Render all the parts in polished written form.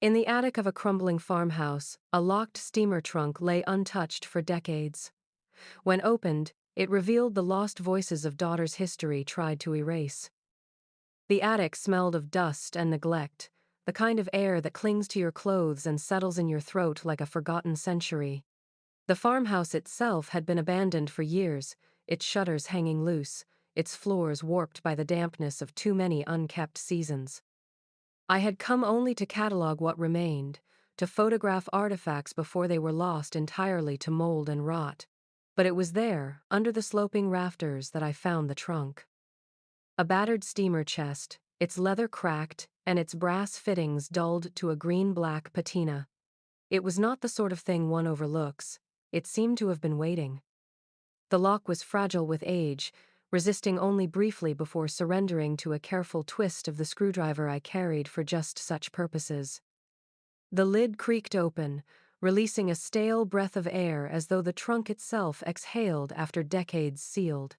In the attic of a crumbling farmhouse, a locked steamer trunk lay untouched for decades. When opened, it revealed the lost voices of daughters history tried to erase. The attic smelled of dust and neglect, the kind of air that clings to your clothes and settles in your throat like a forgotten century. The farmhouse itself had been abandoned for years, its shutters hanging loose, its floors warped by the dampness of too many unkept seasons. I had come only to catalog what remained, to photograph artifacts before they were lost entirely to mold and rot. But it was there, under the sloping rafters, that I found the trunk. A battered steamer chest, its leather cracked and its brass fittings dulled to a green-black patina. It was not the sort of thing one overlooks. It seemed to have been waiting. The lock was fragile with age, resisting only briefly before surrendering to a careful twist of the screwdriver I carried for just such purposes. The lid creaked open, releasing a stale breath of air as though the trunk itself exhaled after decades sealed.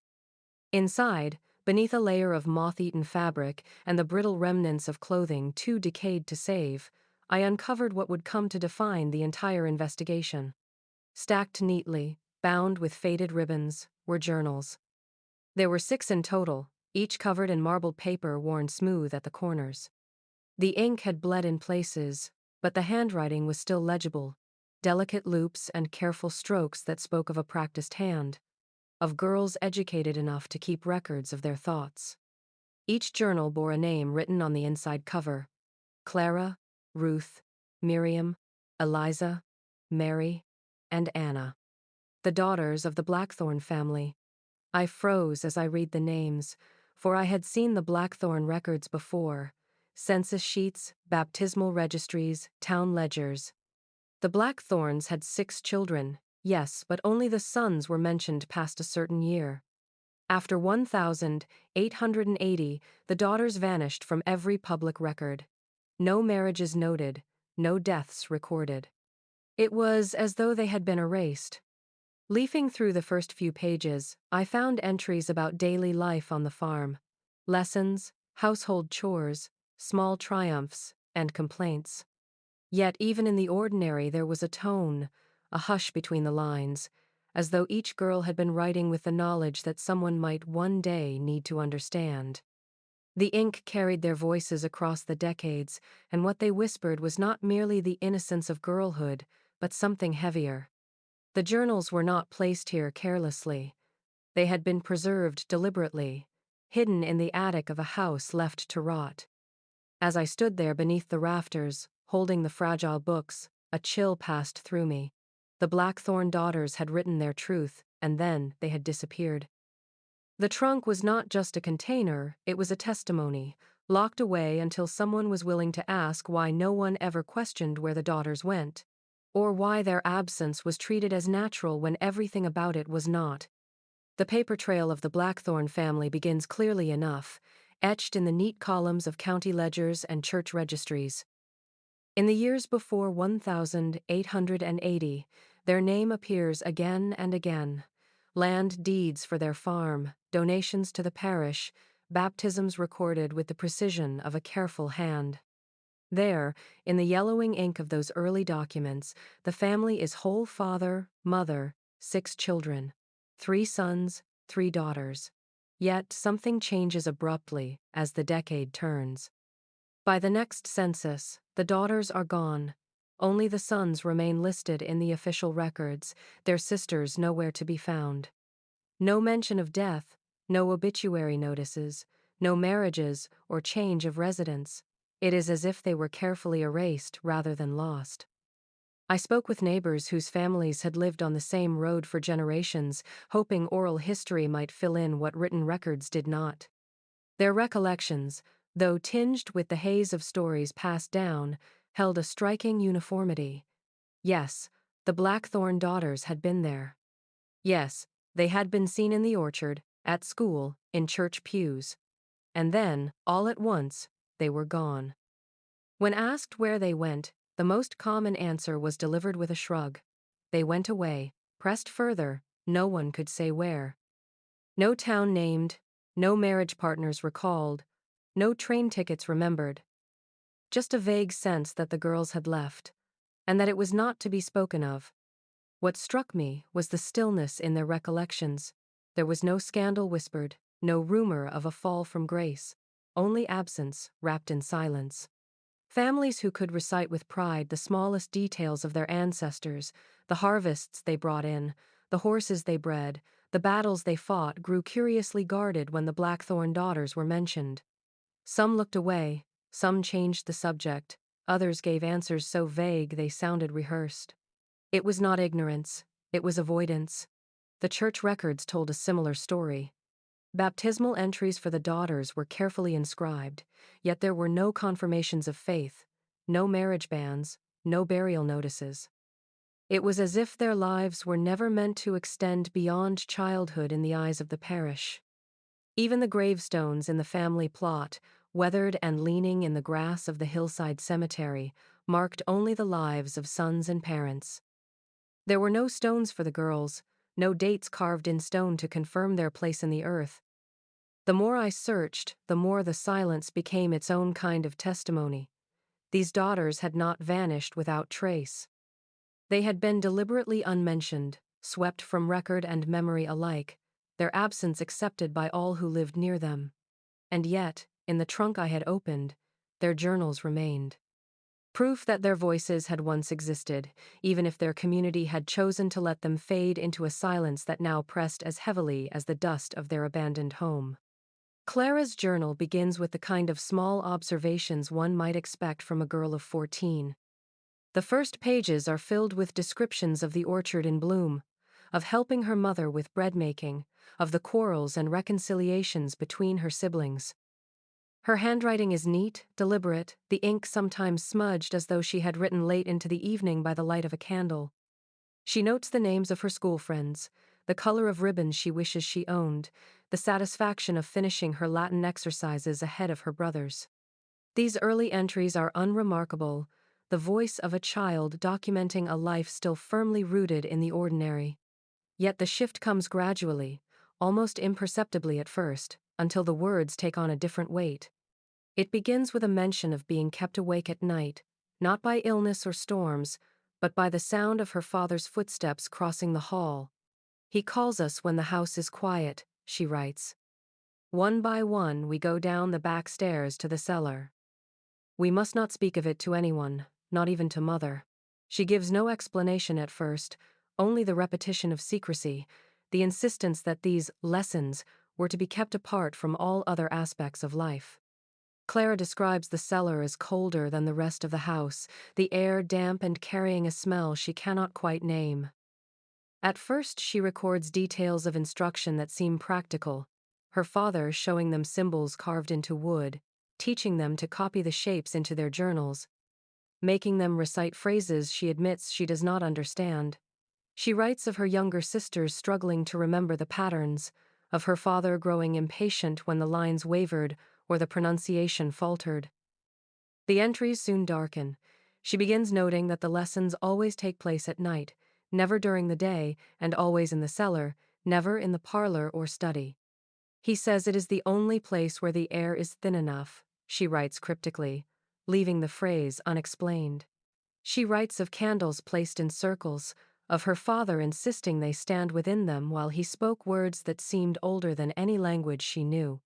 Inside, beneath a layer of moth-eaten fabric and the brittle remnants of clothing too decayed to save, I uncovered what would come to define the entire investigation. Stacked neatly, bound with faded ribbons, were journals. There were 6 in total, each covered in marbled paper worn smooth at the corners. The ink had bled in places, but the handwriting was still legible, delicate loops and careful strokes that spoke of a practiced hand, of girls educated enough to keep records of their thoughts. Each journal bore a name written on the inside cover: Clara, Ruth, Miriam, Eliza, Mary, and Anna, the daughters of the Blackthorn family. I froze as I read the names, for I had seen the Blackthorn records before: census sheets, baptismal registries, town ledgers. The Blackthorns had 6 children, yes, but only the sons were mentioned past a certain year. After 1,880, the daughters vanished from every public record. No marriages noted, no deaths recorded. It was as though they had been erased. Leafing through the first few pages, I found entries about daily life on the farm: lessons, household chores, small triumphs, and complaints. Yet even in the ordinary there was a tone, a hush between the lines, as though each girl had been writing with the knowledge that someone might one day need to understand. The ink carried their voices across the decades, and what they whispered was not merely the innocence of girlhood, but something heavier. The journals were not placed here carelessly. They had been preserved deliberately, hidden in the attic of a house left to rot. As I stood there beneath the rafters, holding the fragile books, a chill passed through me. The Blackthorn daughters had written their truth, and then they had disappeared. The trunk was not just a container, it was a testimony, locked away until someone was willing to ask why no one ever questioned where the daughters went, or why their absence was treated as natural when everything about it was not. The paper trail of the Blackthorn family begins clearly enough, etched in the neat columns of county ledgers and church registries. In the years before 1,880, their name appears again and again: land deeds for their farm, donations to the parish, baptisms recorded with the precision of a careful hand. There, in the yellowing ink of those early documents, the family is whole: father, mother, 6 children, 3 sons, 3 daughters. Yet something changes abruptly as the decade turns. By the next census, the daughters are gone. Only the sons remain listed in the official records, their sisters nowhere to be found. No mention of death, no obituary notices, no marriages or change of residence. It is as if they were carefully erased rather than lost. I spoke with neighbors whose families had lived on the same road for generations, hoping oral history might fill in what written records did not. Their recollections, though tinged with the haze of stories passed down, held a striking uniformity. Yes, the Blackthorn daughters had been there. Yes, they had been seen in the orchard, at school, in church pews. And then, all at once, they were gone. When asked where they went, the most common answer was delivered with a shrug. They went away, pressed further, no one could say where. No town named, no marriage partners recalled, no train tickets remembered. just a vague sense that the girls had left, and that it was not to be spoken of. What struck me was the stillness in their recollections. There was no scandal whispered, no rumor of a fall from grace, only absence wrapped in silence. Families who could recite with pride the smallest details of their ancestors, the harvests they brought in, the horses they bred, the battles they fought, grew curiously guarded when the Blackthorn daughters were mentioned. Some looked away, some changed the subject, others gave answers so vague they sounded rehearsed. It was not ignorance, it was avoidance. The church records told a similar story. Baptismal entries for the daughters were carefully inscribed, yet there were no confirmations of faith, no marriage bans, no burial notices. It was as if their lives were never meant to extend beyond childhood in the eyes of the parish. Even the gravestones in the family plot, weathered and leaning in the grass of the hillside cemetery, marked only the lives of sons and parents. There were no stones for the girls, no dates carved in stone to confirm their place in the earth. The more I searched, the more the silence became its own kind of testimony. These daughters had not vanished without trace. They had been deliberately unmentioned, swept from record and memory alike, their absence accepted by all who lived near them. And yet, in the trunk I had opened, their journals remained. Proof that their voices had once existed, even if their community had chosen to let them fade into a silence that now pressed as heavily as the dust of their abandoned home. Clara's journal begins with the kind of small observations one might expect from a girl of 14. The first pages are filled with descriptions of the orchard in bloom, of helping her mother with bread making, of the quarrels and reconciliations between her siblings. Her handwriting is neat, deliberate, the ink sometimes smudged as though she had written late into the evening by the light of a candle. She notes the names of her school friends, the color of ribbons she wishes she owned, the satisfaction of finishing her Latin exercises ahead of her brothers. These early entries are unremarkable, the voice of a child documenting a life still firmly rooted in the ordinary. Yet the shift comes gradually, almost imperceptibly at first, until the words take on a different weight. It begins with a mention of being kept awake at night, not by illness or storms, but by the sound of her father's footsteps crossing the hall. He calls us when the house is quiet, she writes. One by one we go down the back stairs to the cellar. We must not speak of it to anyone, not even to mother. She gives no explanation at first, only the repetition of secrecy, the insistence that these lessons were to be kept apart from all other aspects of life. Clara describes the cellar as colder than the rest of the house, the air damp and carrying a smell she cannot quite name. At first she records details of instruction that seem practical, her father showing them symbols carved into wood, teaching them to copy the shapes into their journals, making them recite phrases she admits she does not understand. She writes of her younger sisters struggling to remember the patterns, of her father growing impatient when the lines wavered or the pronunciation faltered. The entries soon darken. She begins noting that the lessons always take place at night, never during the day, and always in the cellar, never in the parlor or study. He says it is the only place where the air is thin enough, she writes cryptically, leaving the phrase unexplained. She writes of candles placed in circles, of her father insisting they stand within them while he spoke words that seemed older than any language she knew.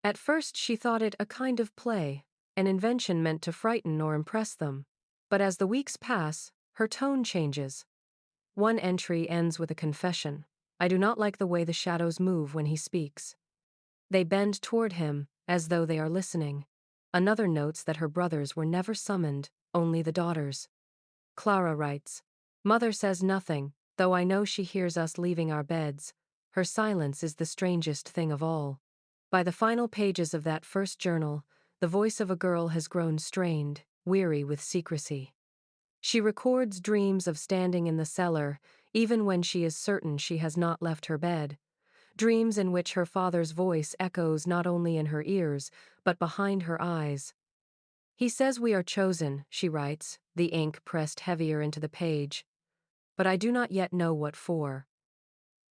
At first she thought it a kind of play, an invention meant to frighten or impress them. But as the weeks pass, her tone changes. One entry ends with a confession. I do not like the way the shadows move when he speaks. They bend toward him, as though they are listening. Another notes that her brothers were never summoned, only the daughters. Clara writes, Mother says nothing, though I know she hears us leaving our beds. Her silence is the strangest thing of all. By the final pages of that first journal, the voice of a girl has grown strained, weary with secrecy. She records dreams of standing in the cellar, even when she is certain she has not left her bed. Dreams in which her father's voice echoes not only in her ears, but behind her eyes. He says we are chosen, she writes, the ink pressed heavier into the page. But I do not yet know what for.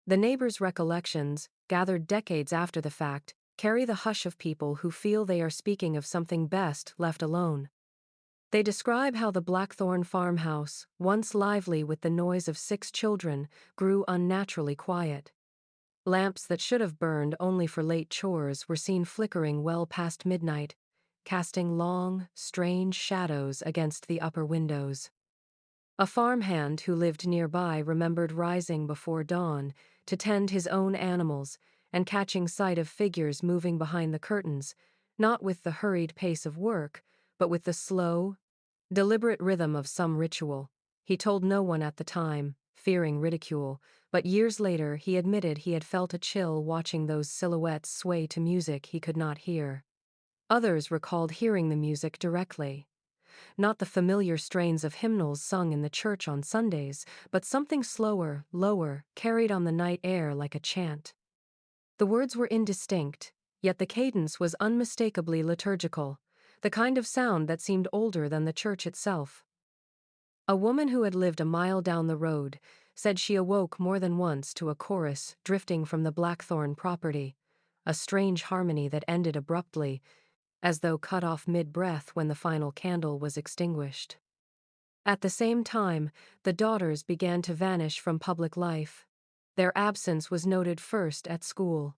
The neighbors' recollections, gathered decades after the fact, carry the hush of people who feel they are speaking of something best left alone. They describe how the Blackthorn farmhouse, once lively with the noise of 6 children, grew unnaturally quiet. Lamps that should have burned only for late chores were seen flickering well past midnight, casting long, strange shadows against the upper windows. A farmhand who lived nearby remembered rising before dawn to tend his own animals and catching sight of figures moving behind the curtains, not with the hurried pace of work, but with the slow, deliberate rhythm of some ritual. He told no one at the time, fearing ridicule, but years later he admitted he had felt a chill watching those silhouettes sway to music he could not hear. Others recalled hearing the music directly. Not the familiar strains of hymnals sung in the church on Sundays, but something slower, lower, carried on the night air like a chant. The words were indistinct, yet the cadence was unmistakably liturgical, the kind of sound that seemed older than the church itself. A woman who had lived a mile down the road said she awoke more than once to a chorus drifting from the Blackthorn property, a strange harmony that ended abruptly, as though cut off mid-breath when the final candle was extinguished. At the same time, the daughters began to vanish from public life. Their absence was noted first at school.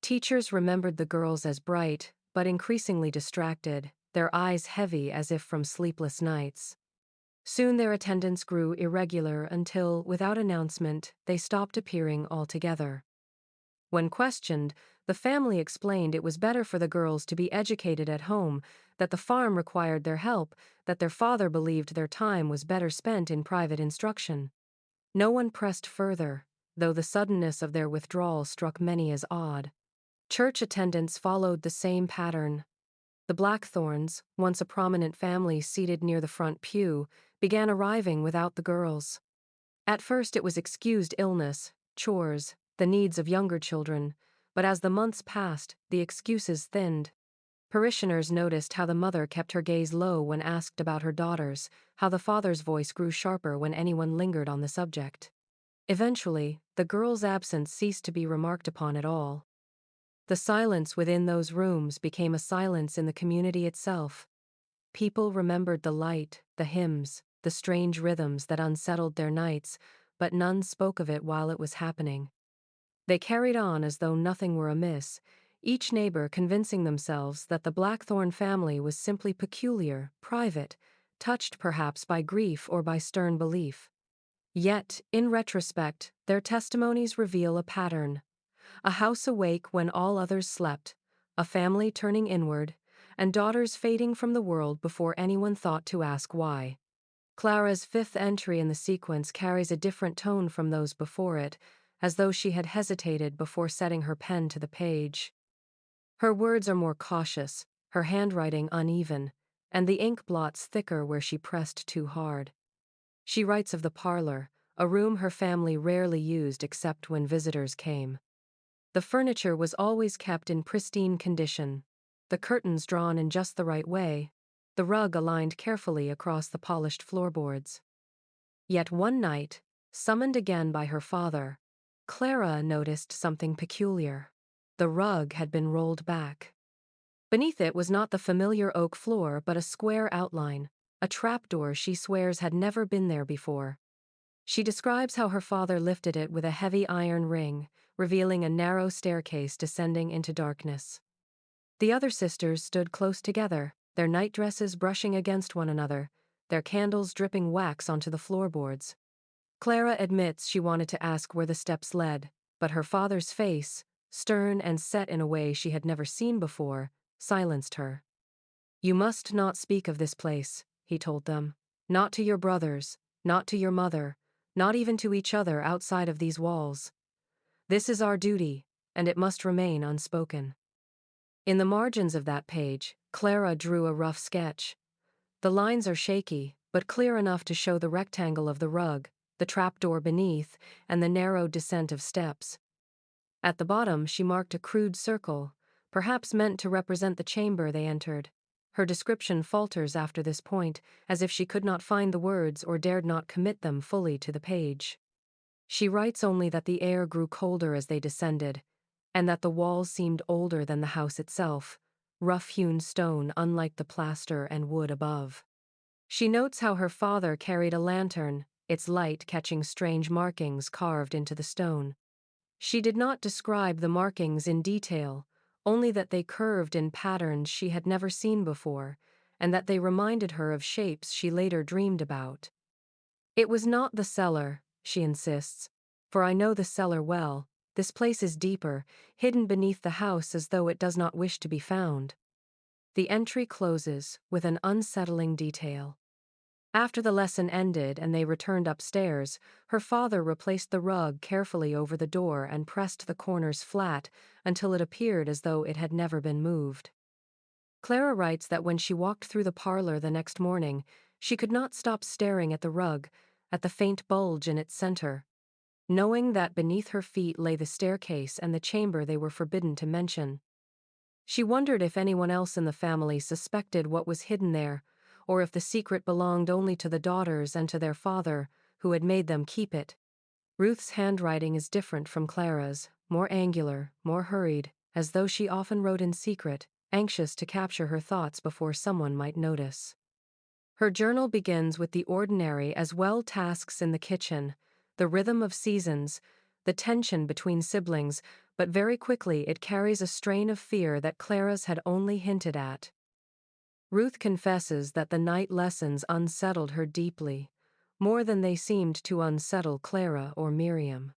Teachers remembered the girls as bright, but increasingly distracted, their eyes heavy as if from sleepless nights. Soon their attendance grew irregular until, without announcement, they stopped appearing altogether. When questioned, the family explained it was better for the girls to be educated at home, that the farm required their help, that their father believed their time was better spent in private instruction. No one pressed further, though the suddenness of their withdrawal struck many as odd. Church attendance followed the same pattern. The Blackthorns, once a prominent family seated near the front pew, began arriving without the girls. At first it was excused illness, chores, the needs of younger children, but as the months passed, the excuses thinned. Parishioners noticed how the mother kept her gaze low when asked about her daughters, how the father's voice grew sharper when anyone lingered on the subject. Eventually, the girls' absence ceased to be remarked upon at all. The silence within those rooms became a silence in the community itself. People remembered the light, the hymns, the strange rhythms that unsettled their nights, but none spoke of it while it was happening. They carried on as though nothing were amiss, each neighbor convincing themselves that the Blackthorn family was simply peculiar, private, touched perhaps by grief or by stern belief. Yet, in retrospect, their testimonies reveal a pattern. A house awake when all others slept, a family turning inward, and daughters fading from the world before anyone thought to ask why. Clara's fifth entry in the sequence carries a different tone from those before it, as though she had hesitated before setting her pen to the page. Her words are more cautious, her handwriting uneven, and the ink blots thicker where she pressed too hard. She writes of the parlor, a room her family rarely used except when visitors came. The furniture was always kept in pristine condition, the curtains drawn in just the right way, the rug aligned carefully across the polished floorboards. Yet one night, summoned again by her father, Clara noticed something peculiar. The rug had been rolled back. Beneath it was not the familiar oak floor but a square outline, a trapdoor she swears had never been there before. She describes how her father lifted it with a heavy iron ring, revealing a narrow staircase descending into darkness. The other sisters stood close together, their nightdresses brushing against one another, their candles dripping wax onto the floorboards. Clara admits she wanted to ask where the steps led, but her father's face, stern and set in a way she had never seen before, silenced her. "You must not speak of this place," he told them. "Not to your brothers, not to your mother, not even to each other outside of these walls. This is our duty, and it must remain unspoken." In the margins of that page, Clara drew a rough sketch. The lines are shaky, but clear enough to show the rectangle of the rug, the trapdoor beneath, and the narrow descent of steps. At the bottom she marked a crude circle, perhaps meant to represent the chamber they entered. Her description falters after this point, as if she could not find the words or dared not commit them fully to the page. She writes only that the air grew colder as they descended, and that the walls seemed older than the house itself, rough-hewn stone unlike the plaster and wood above. She notes how her father carried a lantern, its light catching strange markings carved into the stone. She did not describe the markings in detail, only that they curved in patterns she had never seen before, and that they reminded her of shapes she later dreamed about. "It was not the cellar," she insists, "for I know the cellar well. This place is deeper, hidden beneath the house as though it does not wish to be found." The entry closes with an unsettling detail. After the lesson ended and they returned upstairs, her father replaced the rug carefully over the door and pressed the corners flat until it appeared as though it had never been moved. Clara writes that when she walked through the parlor the next morning, she could not stop staring at the rug, at the faint bulge in its center, knowing that beneath her feet lay the staircase and the chamber they were forbidden to mention. She wondered if anyone else in the family suspected what was hidden there, or if the secret belonged only to the daughters and to their father, who had made them keep it. Ruth's handwriting is different from Clara's, more angular, more hurried, as though she often wrote in secret, anxious to capture her thoughts before someone might notice. Her journal begins with the ordinary as well tasks in the kitchen, the rhythm of seasons, the tension between siblings, but very quickly it carries a strain of fear that Clara's had only hinted at. Ruth confesses that the night lessons unsettled her deeply, more than they seemed to unsettle Clara or Miriam.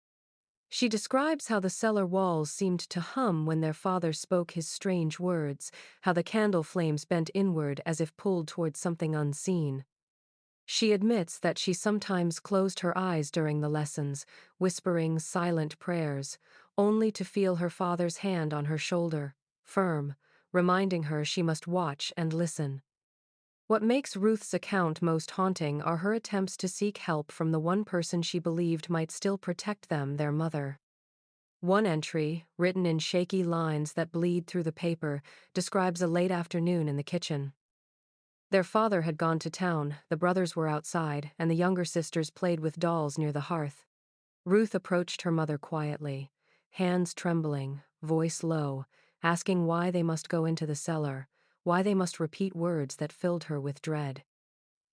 She describes how the cellar walls seemed to hum when their father spoke his strange words, how the candle flames bent inward as if pulled toward something unseen. She admits that she sometimes closed her eyes during the lessons, whispering silent prayers, only to feel her father's hand on her shoulder, firm, reminding her she must watch and listen. What makes Ruth's account most haunting are her attempts to seek help from the one person she believed might still protect them, their mother. One entry, written in shaky lines that bleed through the paper, describes a late afternoon in the kitchen. Their father had gone to town, the brothers were outside, and the younger sisters played with dolls near the hearth. Ruth approached her mother quietly, hands trembling, voice low, asking why they must go into the cellar, why they must repeat words that filled her with dread.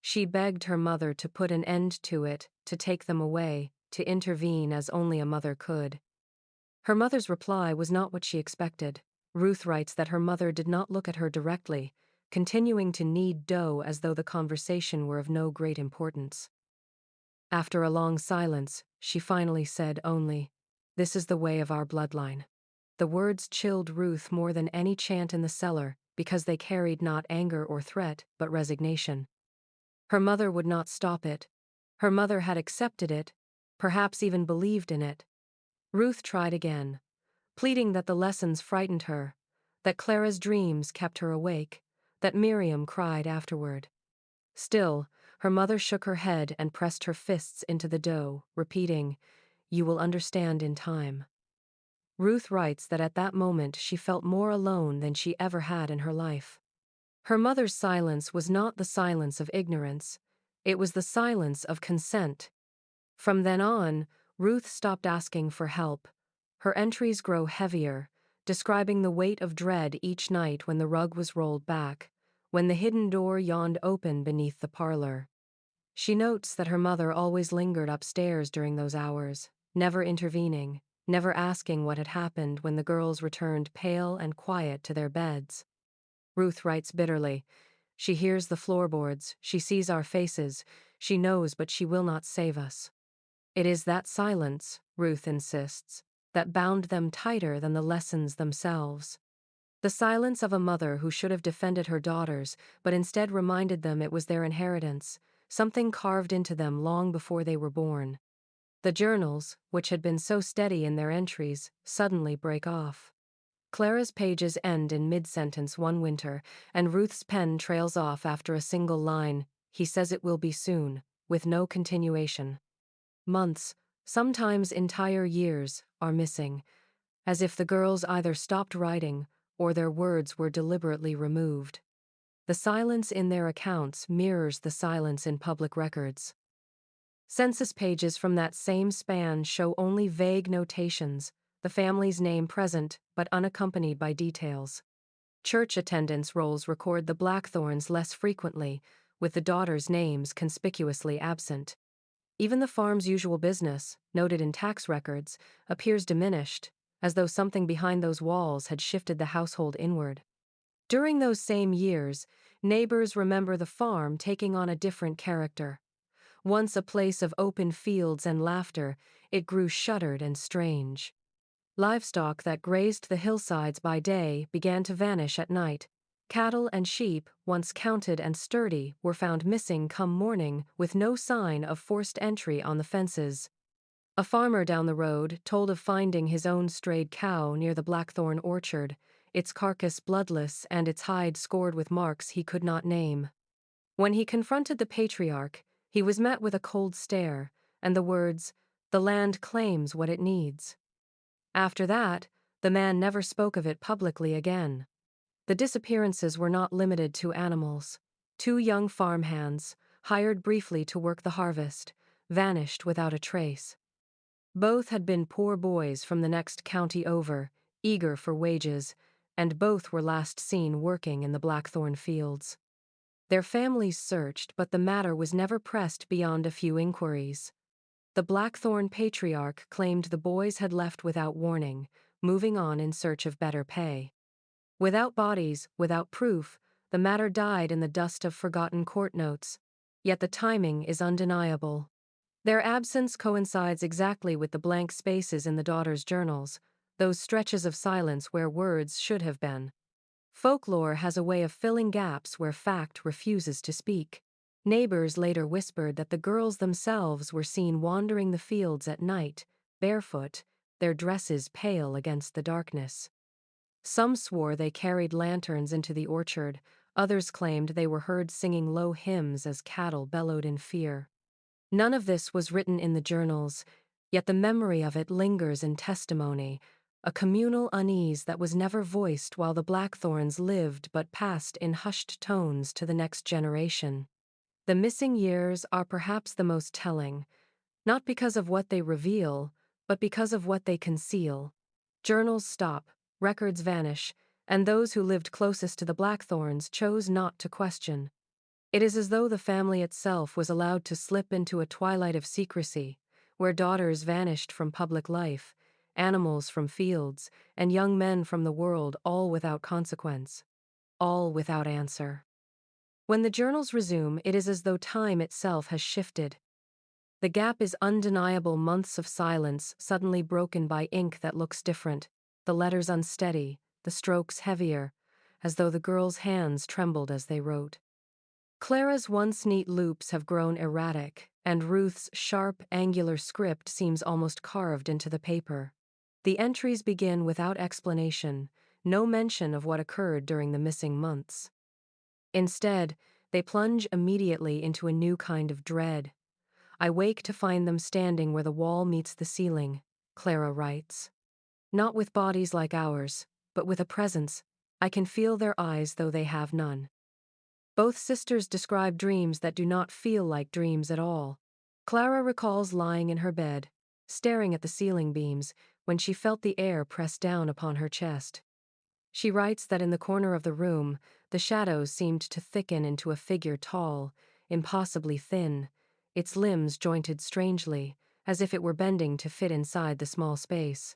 She begged her mother to put an end to it, to take them away, to intervene as only a mother could. Her mother's reply was not what she expected. Ruth writes that her mother did not look at her directly, continuing to knead dough as though the conversation were of no great importance. After a long silence, she finally said only, "This is the way of our bloodline." The words chilled Ruth more than any chant in the cellar, because they carried not anger or threat, but resignation. Her mother would not stop it. Her mother had accepted it, perhaps even believed in it. Ruth tried again, pleading that the lessons frightened her, that Clara's dreams kept her awake, that Miriam cried afterward. Still, her mother shook her head and pressed her fists into the dough, repeating, "You will understand in time." Ruth writes that at that moment she felt more alone than she ever had in her life. Her mother's silence was not the silence of ignorance, it was the silence of consent. From then on, Ruth stopped asking for help. Her entries grow heavier, describing the weight of dread each night when the rug was rolled back, when the hidden door yawned open beneath the parlor. She notes that her mother always lingered upstairs during those hours, never intervening, never asking what had happened when the girls returned pale and quiet to their beds. Ruth writes bitterly, "She hears the floorboards, she sees our faces, she knows but she will not save us." It is that silence, Ruth insists, that bound them tighter than the lessons themselves. The silence of a mother who should have defended her daughters, but instead reminded them it was their inheritance, something carved into them long before they were born. The journals, which had been so steady in their entries, suddenly break off. Clara's pages end in mid-sentence one winter, and Ruth's pen trails off after a single line, "He says it will be soon," with no continuation. Months, sometimes entire years, are missing, as if the girls either stopped writing or their words were deliberately removed. The silence in their accounts mirrors the silence in public records. Census pages from that same span show only vague notations, the family's name present but unaccompanied by details. Church attendance rolls record the Blackthorns less frequently, with the daughters' names conspicuously absent. Even the farm's usual business, noted in tax records, appears diminished, as though something behind those walls had shifted the household inward. During those same years, neighbors remember the farm taking on a different character. Once a place of open fields and laughter, it grew shuttered and strange. Livestock that grazed the hillsides by day began to vanish at night. Cattle and sheep, once counted and sturdy, were found missing come morning with no sign of forced entry on the fences. A farmer down the road told of finding his own strayed cow near the Blackthorn orchard, its carcass bloodless and its hide scored with marks he could not name. When he confronted the patriarch, he was met with a cold stare and the words, "The land claims what it needs." After that, the man never spoke of it publicly again. The disappearances were not limited to animals. 2 young farmhands, hired briefly to work the harvest, vanished without a trace. Both had been poor boys from the next county over, eager for wages, and both were last seen working in the Blackthorn fields. Their families searched, but the matter was never pressed beyond a few inquiries. The Blackthorn patriarch claimed the boys had left without warning, moving on in search of better pay. Without bodies, without proof, the matter died in the dust of forgotten court notes. Yet the timing is undeniable. Their absence coincides exactly with the blank spaces in the daughters' journals, those stretches of silence where words should have been. Folklore has a way of filling gaps where fact refuses to speak. Neighbors later whispered that the girls themselves were seen wandering the fields at night, barefoot, their dresses pale against the darkness. Some swore they carried lanterns into the orchard, others claimed they were heard singing low hymns as cattle bellowed in fear. None of this was written in the journals, yet the memory of it lingers in testimony, a communal unease that was never voiced while the Blackthorns lived but passed in hushed tones to the next generation. The missing years are perhaps the most telling, not because of what they reveal, but because of what they conceal. Journals stop, records vanish, and those who lived closest to the Blackthorns chose not to question. It is as though the family itself was allowed to slip into a twilight of secrecy, where daughters vanished from public life, animals from fields, and young men from the world, all without consequence, all without answer. When the journals resume, it is as though time itself has shifted. The gap is undeniable, months of silence suddenly broken by ink that looks different, the letters unsteady, the strokes heavier, as though the girls' hands trembled as they wrote. Clara's once neat loops have grown erratic, and Ruth's sharp, angular script seems almost carved into the paper. The entries begin without explanation, no mention of what occurred during the missing months. Instead, they plunge immediately into a new kind of dread. "I wake to find them standing where the wall meets the ceiling," Clara writes. "Not with bodies like ours, but with a presence. I can feel their eyes though they have none." Both sisters describe dreams that do not feel like dreams at all. Clara recalls lying in her bed, staring at the ceiling beams, when she felt the air press down upon her chest. She writes that in the corner of the room, the shadows seemed to thicken into a figure tall, impossibly thin, its limbs jointed strangely, as if it were bending to fit inside the small space.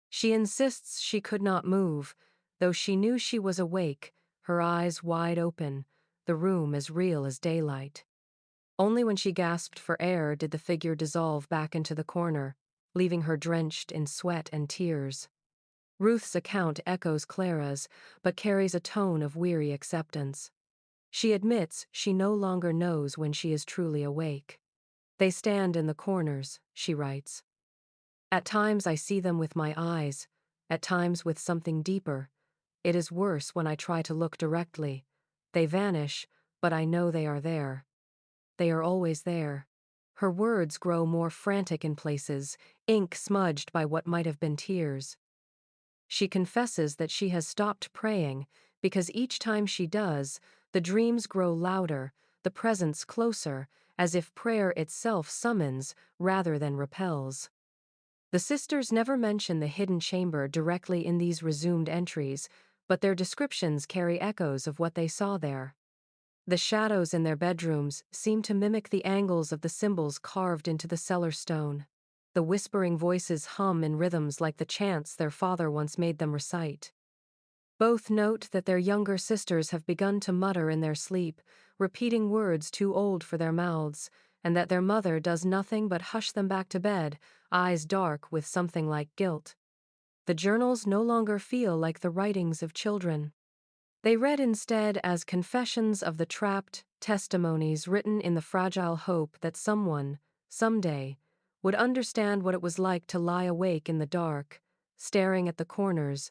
She insists she could not move, though she knew she was awake, her eyes wide open, the room as real as daylight. Only when she gasped for air did the figure dissolve back into the corner, leaving her drenched in sweat and tears. Ruth's account echoes Clara's, but carries a tone of weary acceptance. She admits she no longer knows when she is truly awake. "They stand in the corners," she writes. "At times I see them with my eyes, at times with something deeper. It is worse when I try to look directly. They vanish, but I know they are there. They are always there." Her words grow more frantic in places, ink smudged by what might have been tears. She confesses that she has stopped praying because each time she does, the dreams grow louder, the presence closer, as if prayer itself summons rather than repels. The sisters never mention the hidden chamber directly in these resumed entries, but their descriptions carry echoes of what they saw there. The shadows in their bedrooms seemed to mimic the angles of the symbols carved into the cellar stone. The whispering voices hum in rhythms like the chants their father once made them recite. Both note that their younger sisters have begun to mutter in their sleep, repeating words too old for their mouths, and that their mother does nothing but hush them back to bed, eyes dark with something like guilt. The journals no longer feel like the writings of children. They read instead as confessions of the trapped, testimonies written in the fragile hope that someone, someday, would understand what it was like to lie awake in the dark, staring at the corners,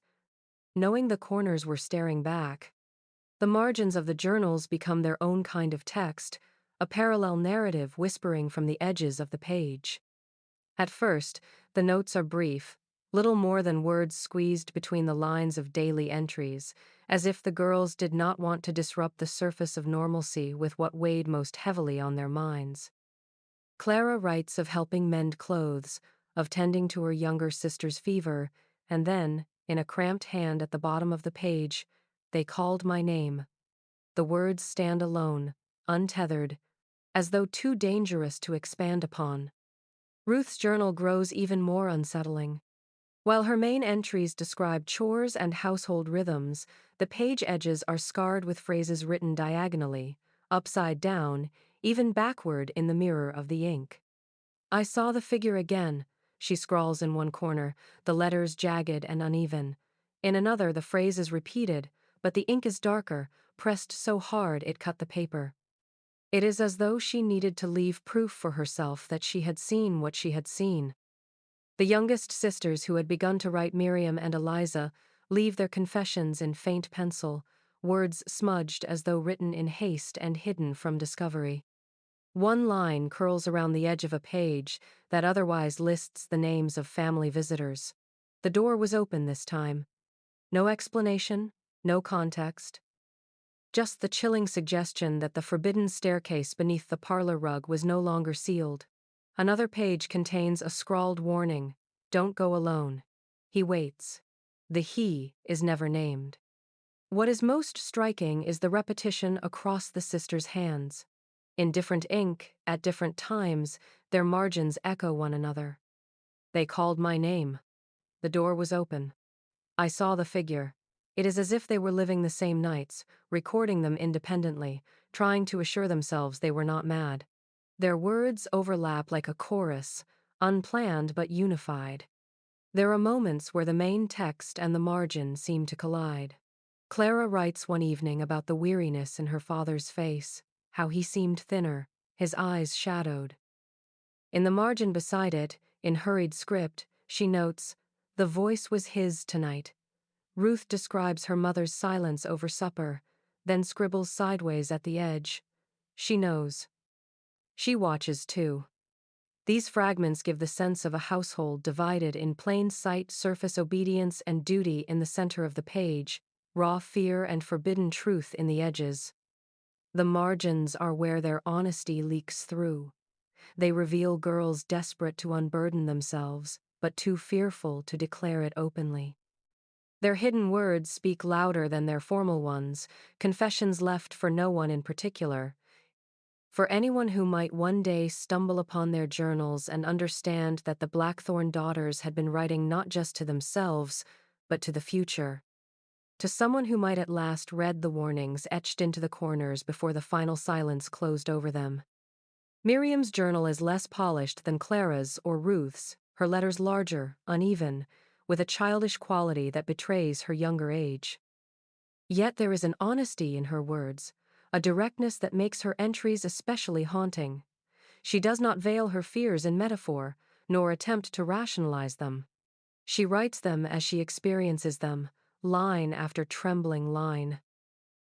knowing the corners were staring back. The margins of the journals become their own kind of text, a parallel narrative whispering from the edges of the page. At first, the notes are brief, little more than words squeezed between the lines of daily entries, as if the girls did not want to disrupt the surface of normalcy with what weighed most heavily on their minds. Clara writes of helping mend clothes, of tending to her younger sister's fever, and then, in a cramped hand at the bottom of the page, they called my name. The words stand alone, untethered, as though too dangerous to expand upon. Ruth's journal grows even more unsettling. While her main entries describe chores and household rhythms, the page edges are scarred with phrases written diagonally, upside down, even backward in the mirror of the ink. I saw the figure again, she scrawls in one corner, the letters jagged and uneven. In another, the phrase is repeated, but the ink is darker, pressed so hard it cut the paper. It is as though she needed to leave proof for herself that she had seen what she had seen. The youngest sisters who had begun to write, Miriam and Eliza, leave their confessions in faint pencil, words smudged as though written in haste and hidden from discovery. One line curls around the edge of a page that otherwise lists the names of family visitors. The door was open this time. No explanation, no context. Just the chilling suggestion that the forbidden staircase beneath the parlor rug was no longer sealed. Another page contains a scrawled warning: "Don't go alone." He waits. The he is never named. What is most striking is the repetition across the sisters' hands. In different ink, at different times, their margins echo one another. They called my name. The door was open. I saw the figure. It is as if they were living the same nights, recording them independently, trying to assure themselves they were not mad. Their words overlap like a chorus, unplanned but unified. There are moments where the main text and the margin seem to collide. Clara writes one evening about the weariness in her father's face, how he seemed thinner, his eyes shadowed. In the margin beside it, in hurried script, she notes, "The voice was his tonight." Ruth describes her mother's silence over supper, then scribbles sideways at the edge. She knows. She watches too. These fragments give the sense of a household divided in plain sight, surface obedience and duty in the center of the page, raw fear and forbidden truth in the edges. The margins are where their honesty leaks through. They reveal girls desperate to unburden themselves, but too fearful to declare it openly. Their hidden words speak louder than their formal ones, confessions left for no one in particular. For anyone who might one day stumble upon their journals and understand that the Blackthorn daughters had been writing not just to themselves, but to the future. To someone who might at last read the warnings etched into the corners before the final silence closed over them. Miriam's journal is less polished than Clara's or Ruth's, her letters larger, uneven, with a childish quality that betrays her younger age. Yet there is an honesty in her words, a directness that makes her entries especially haunting. She does not veil her fears in metaphor, nor attempt to rationalize them. She writes them as she experiences them, line after trembling line.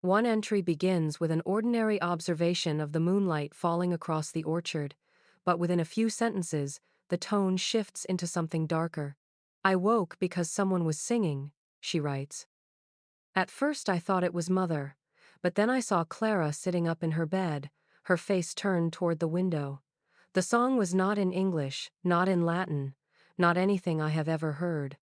One entry begins with an ordinary observation of the moonlight falling across the orchard, but within a few sentences, the tone shifts into something darker. "I woke because someone was singing," she writes. "At first I thought it was Mother, but then I saw Clara sitting up in her bed, her face turned toward the window. The song was not in English, not in Latin, not anything I have ever heard."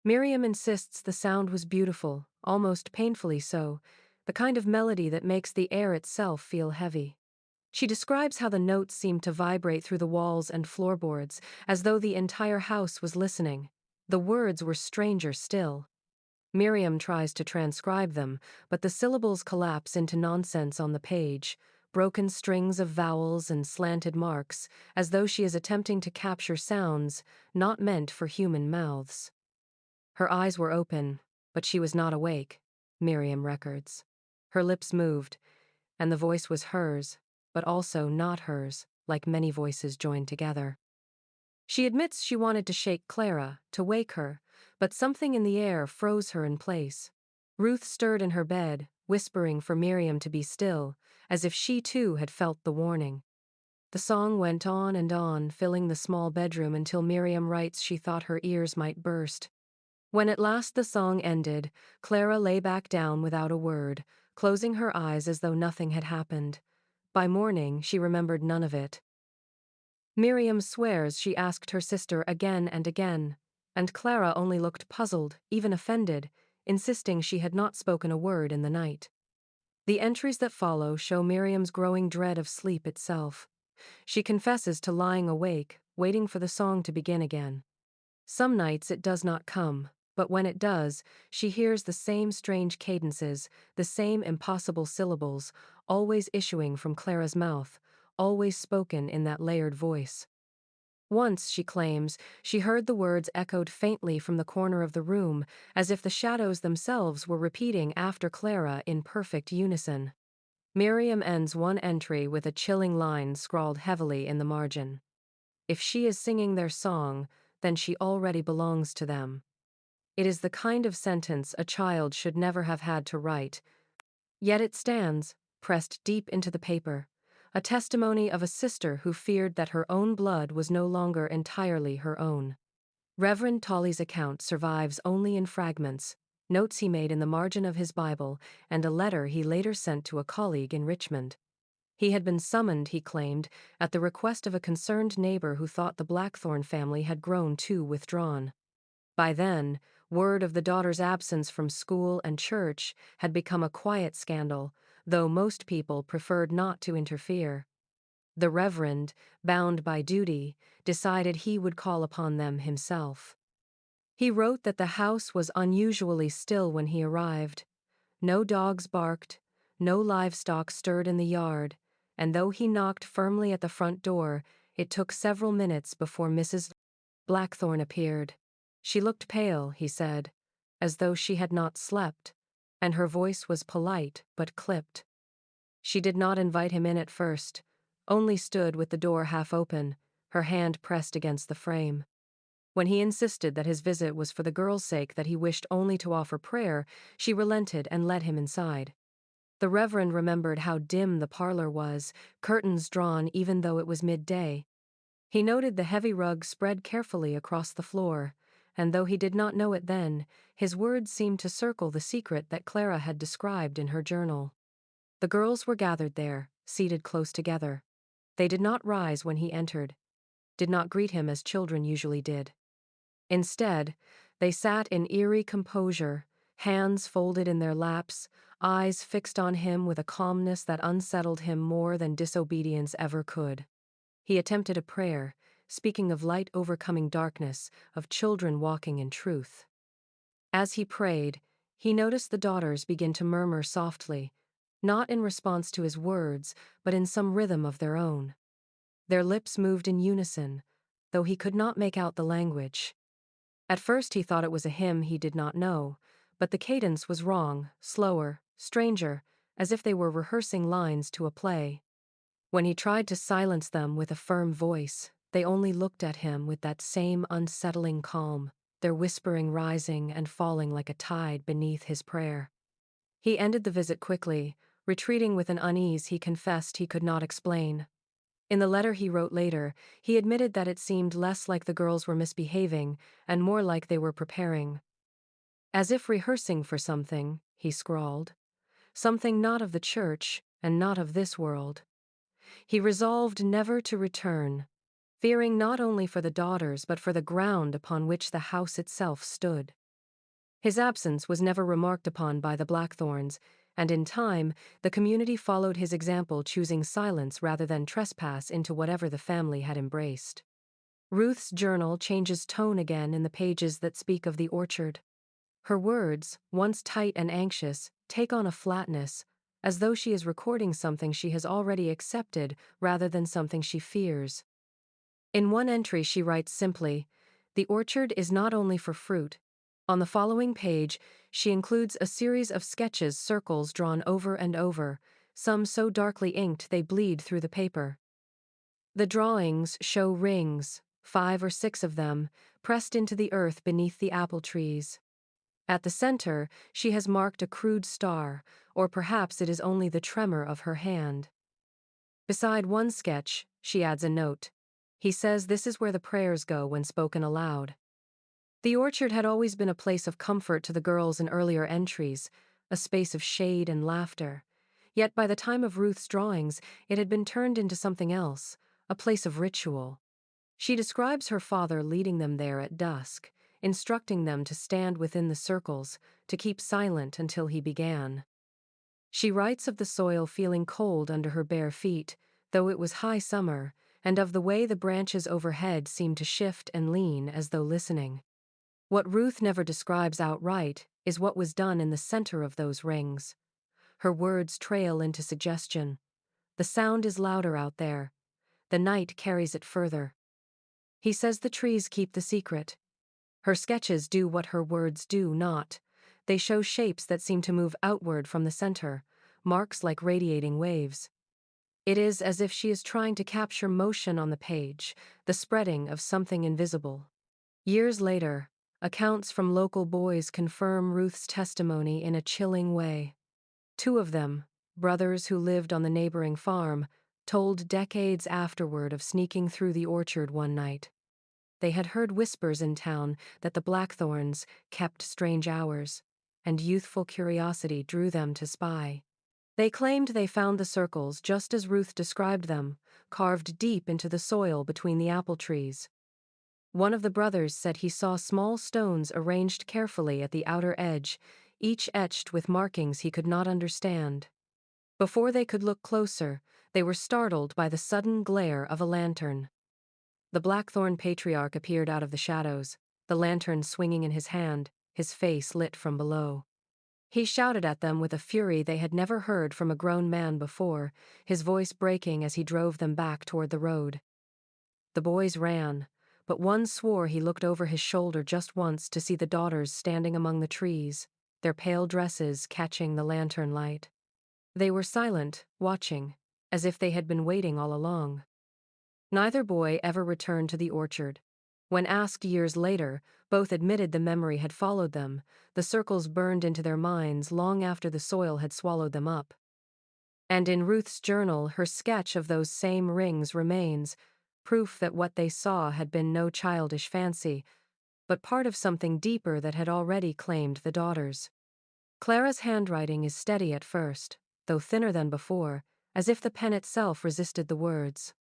Miriam insists the sound was beautiful, almost painfully so, the kind of melody that makes the air itself feel heavy. She describes how the notes seemed to vibrate through the walls and floorboards, as though the entire house was listening. The words were stranger still. Miriam tries to transcribe them, but the syllables collapse into nonsense on the page, broken strings of vowels and slanted marks, as though she is attempting to capture sounds not meant for human mouths. Her eyes were open, but she was not awake, Miriam records. Her lips moved, and the voice was hers, but also not hers, like many voices joined together. She admits she wanted to shake Clara, to wake her, but something in the air froze her in place. Ruth stirred in her bed, whispering for Miriam to be still, as if she too had felt the warning. The song went on and on, filling the small bedroom until Miriam writes she thought her ears might burst. When at last the song ended, Clara lay back down without a word, closing her eyes as though nothing had happened. By morning, she remembered none of it. Miriam swears she asked her sister again and again, and Clara only looked puzzled, even offended, insisting she had not spoken a word in the night. The entries that follow show Miriam's growing dread of sleep itself. She confesses to lying awake, waiting for the song to begin again. Some nights it does not come, but when it does, she hears the same strange cadences, the same impossible syllables, always issuing from Clara's mouth, always spoken in that layered voice. Once, she claims, she heard the words echoed faintly from the corner of the room, as if the shadows themselves were repeating after Clara in perfect unison. Miriam ends one entry with a chilling line scrawled heavily in the margin. If she is singing their song, then she already belongs to them. It is the kind of sentence a child should never have had to write. Yet it stands, pressed deep into the paper, a testimony of a sister who feared that her own blood was no longer entirely her own. Reverend Tolley's account survives only in fragments, notes he made in the margin of his Bible, and a letter he later sent to a colleague in Richmond. He had been summoned, he claimed, at the request of a concerned neighbor who thought the Blackthorn family had grown too withdrawn. By then, word of the daughter's absence from school and church had become a quiet scandal, though most people preferred not to interfere. The Reverend, bound by duty, decided he would call upon them himself. He wrote that the house was unusually still when he arrived. No dogs barked, no livestock stirred in the yard, and though he knocked firmly at the front door, it took several minutes before Mrs. Blackthorn appeared. She looked pale, he said, as though she had not slept, and her voice was polite but clipped. She did not invite him in at first, only stood with the door half open, her hand pressed against the frame. When he insisted that his visit was for the girl's sake, that he wished only to offer prayer, she relented and led him inside. The Reverend remembered how dim the parlor was, curtains drawn even though it was midday. He noted the heavy rug spread carefully across the floor, and though he did not know it then, his words seemed to circle the secret that Clara had described in her journal. The girls were gathered there, seated close together. They did not rise when he entered, did not greet him as children usually did. Instead, they sat in eerie composure, hands folded in their laps, eyes fixed on him with a calmness that unsettled him more than disobedience ever could. He attempted a prayer, speaking of light overcoming darkness, of children walking in truth. As he prayed, he noticed the daughters begin to murmur softly, not in response to his words, but in some rhythm of their own. Their lips moved in unison, though he could not make out the language. At first he thought it was a hymn he did not know, but the cadence was wrong, slower, stranger, as if they were rehearsing lines to a play. When he tried to silence them with a firm voice, they only looked at him with that same unsettling calm, their whispering rising and falling like a tide beneath his prayer. He ended the visit quickly, retreating with an unease he confessed he could not explain. In the letter he wrote later, he admitted that it seemed less like the girls were misbehaving and more like they were preparing. As if rehearsing for something, he scrawled. Something not of the church and not of this world. He resolved never to return, fearing not only for the daughters but for the ground upon which the house itself stood. His absence was never remarked upon by the Blackthorns, and in time, the community followed his example, choosing silence rather than trespass into whatever the family had embraced. Ruth's journal changes tone again in the pages that speak of the orchard. Her words, once tight and anxious, take on a flatness, as though she is recording something she has already accepted rather than something she fears. In one entry, she writes simply, "The orchard is not only for fruit." On the following page, she includes a series of sketches, circles drawn over and over, some so darkly inked they bleed through the paper. The drawings show rings, 5 or 6 of them, pressed into the earth beneath the apple trees. At the center, she has marked a crude star, or perhaps it is only the tremor of her hand. Beside one sketch, she adds a note. He says this is where the prayers go when spoken aloud. The orchard had always been a place of comfort to the girls in earlier entries, a space of shade and laughter. Yet by the time of Ruth's drawings, it had been turned into something else, a place of ritual. She describes her father leading them there at dusk, instructing them to stand within the circles, to keep silent until he began. She writes of the soil feeling cold under her bare feet, though it was high summer, and of the way the branches overhead seemed to shift and lean as though listening. What Ruth never describes outright is what was done in the center of those rings. Her words trail into suggestion. The sound is louder out there. The night carries it further. He says the trees keep the secret. Her sketches do what her words do not. They show shapes that seem to move outward from the center, marks like radiating waves. It is as if she is trying to capture motion on the page, the spreading of something invisible. Years later, accounts from local boys confirm Ruth's testimony in a chilling way. 2 of them, brothers who lived on the neighboring farm, told decades afterward of sneaking through the orchard one night. They had heard whispers in town that the Blackthorns kept strange hours, and youthful curiosity drew them to spy. They claimed they found the circles just as Ruth described them, carved deep into the soil between the apple trees. One of the brothers said he saw small stones arranged carefully at the outer edge, each etched with markings he could not understand. Before they could look closer, they were startled by the sudden glare of a lantern. The Blackthorn patriarch appeared out of the shadows, the lantern swinging in his hand, his face lit from below. He shouted at them with a fury they had never heard from a grown man before, his voice breaking as he drove them back toward the road. The boys ran, but one swore he looked over his shoulder just once to see the daughters standing among the trees, their pale dresses catching the lantern light. They were silent, watching, as if they had been waiting all along. Neither boy ever returned to the orchard. When asked years later, both admitted the memory had followed them, the circles burned into their minds long after the soil had swallowed them up. And in Ruth's journal, her sketch of those same rings remains, proof that what they saw had been no childish fancy, but part of something deeper that had already claimed the daughters. Clara's handwriting is steady at first, though thinner than before, as if the pen itself resisted the words.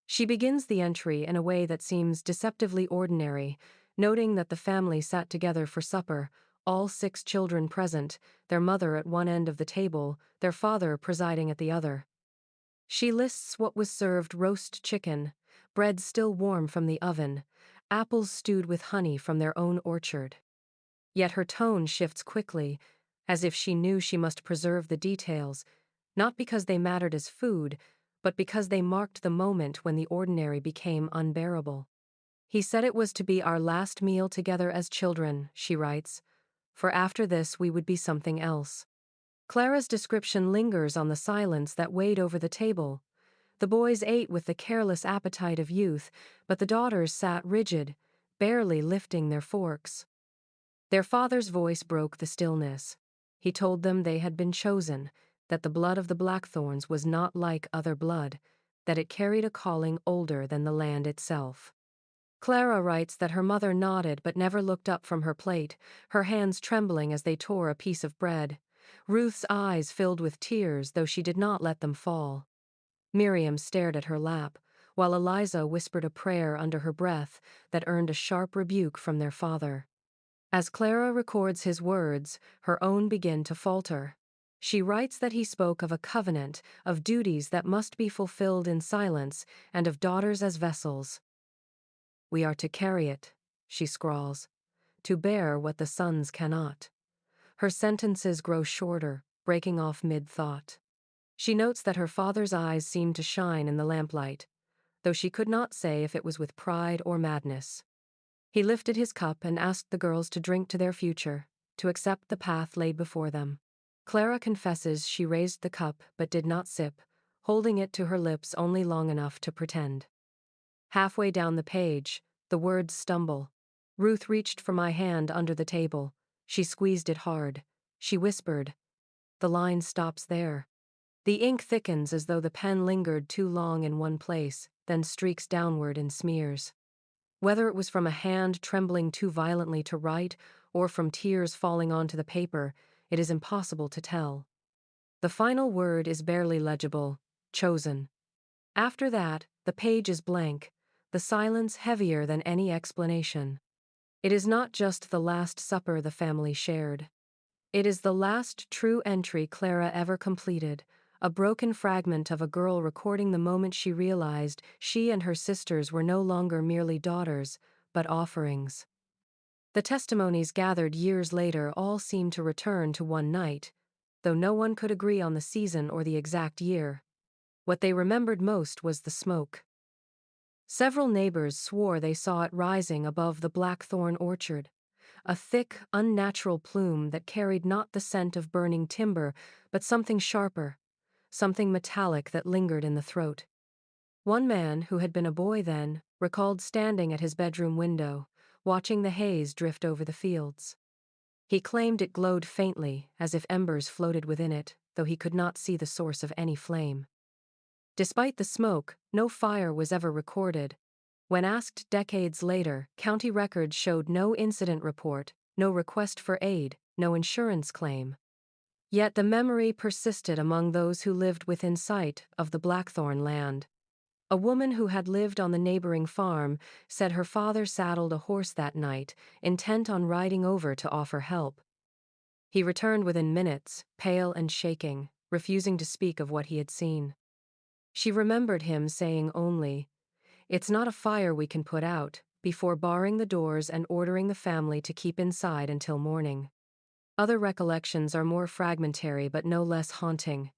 She begins the entry in a way that seems deceptively ordinary, noting that the family sat together for supper, all 6 children present, their mother at one end of the table, their father presiding at the other. She lists what was served: roast chicken, bread still warm from the oven, apples stewed with honey from their own orchard. Yet her tone shifts quickly, as if she knew she must preserve the details, not because they mattered as food, but because they marked the moment when the ordinary became unbearable. He said it was to be our last meal together as children, she writes, for after this we would be something else. Clara's description lingers on the silence that weighed over the table. The boys ate with the careless appetite of youth, but the daughters sat rigid, barely lifting their forks. Their father's voice broke the stillness. He told them they had been chosen, that the blood of the Blackthorns was not like other blood, that it carried a calling older than the land itself. Clara writes that her mother nodded but never looked up from her plate, her hands trembling as they tore a piece of bread. Ruth's eyes filled with tears, though she did not let them fall. Miriam stared at her lap, while Eliza whispered a prayer under her breath that earned a sharp rebuke from their father. As Clara records his words, her own begin to falter. She writes that he spoke of a covenant, of duties that must be fulfilled in silence, and of daughters as vessels. "We are to carry it," she scrawls, "to bear what the sons cannot." Her sentences grow shorter, breaking off mid-thought. She notes that her father's eyes seemed to shine in the lamplight, though she could not say if it was with pride or madness. He lifted his cup and asked the girls to drink to their future, to accept the path laid before them. Clara confesses she raised the cup but did not sip, holding it to her lips only long enough to pretend. Halfway down the page, the words stumble. Ruth reached for my hand under the table. She squeezed it hard. She whispered. The line stops there. The ink thickens as though the pen lingered too long in one place, then streaks downward in smears. Whether it was from a hand trembling too violently to write, or from tears falling onto the paper, it is impossible to tell. The final word is barely legible, chosen. After that, the page is blank, the silence heavier than any explanation. It is not just the last supper the family shared. It is the last true entry Clara ever completed, a broken fragment of a girl recording the moment she realized she and her sisters were no longer merely daughters, but offerings. The testimonies gathered years later all seem to return to one night, though no one could agree on the season or the exact year. What they remembered most was the smoke. Several neighbors swore they saw it rising above the Blackthorn orchard, a thick, unnatural plume that carried not the scent of burning timber, but something sharper, something metallic that lingered in the throat. One man, who had been a boy then, recalled standing at his bedroom window, watching the haze drift over the fields. He claimed it glowed faintly, as if embers floated within it, though he could not see the source of any flame. Despite the smoke, no fire was ever recorded. When asked decades later, county records showed no incident report, no request for aid, no insurance claim. Yet the memory persisted among those who lived within sight of the Blackthorn land. A woman who had lived on the neighboring farm said her father saddled a horse that night, intent on riding over to offer help. He returned within minutes, pale and shaking, refusing to speak of what he had seen. She remembered him saying only, "It's not a fire we can put out," before barring the doors and ordering the family to keep inside until morning. Other recollections are more fragmentary but no less haunting.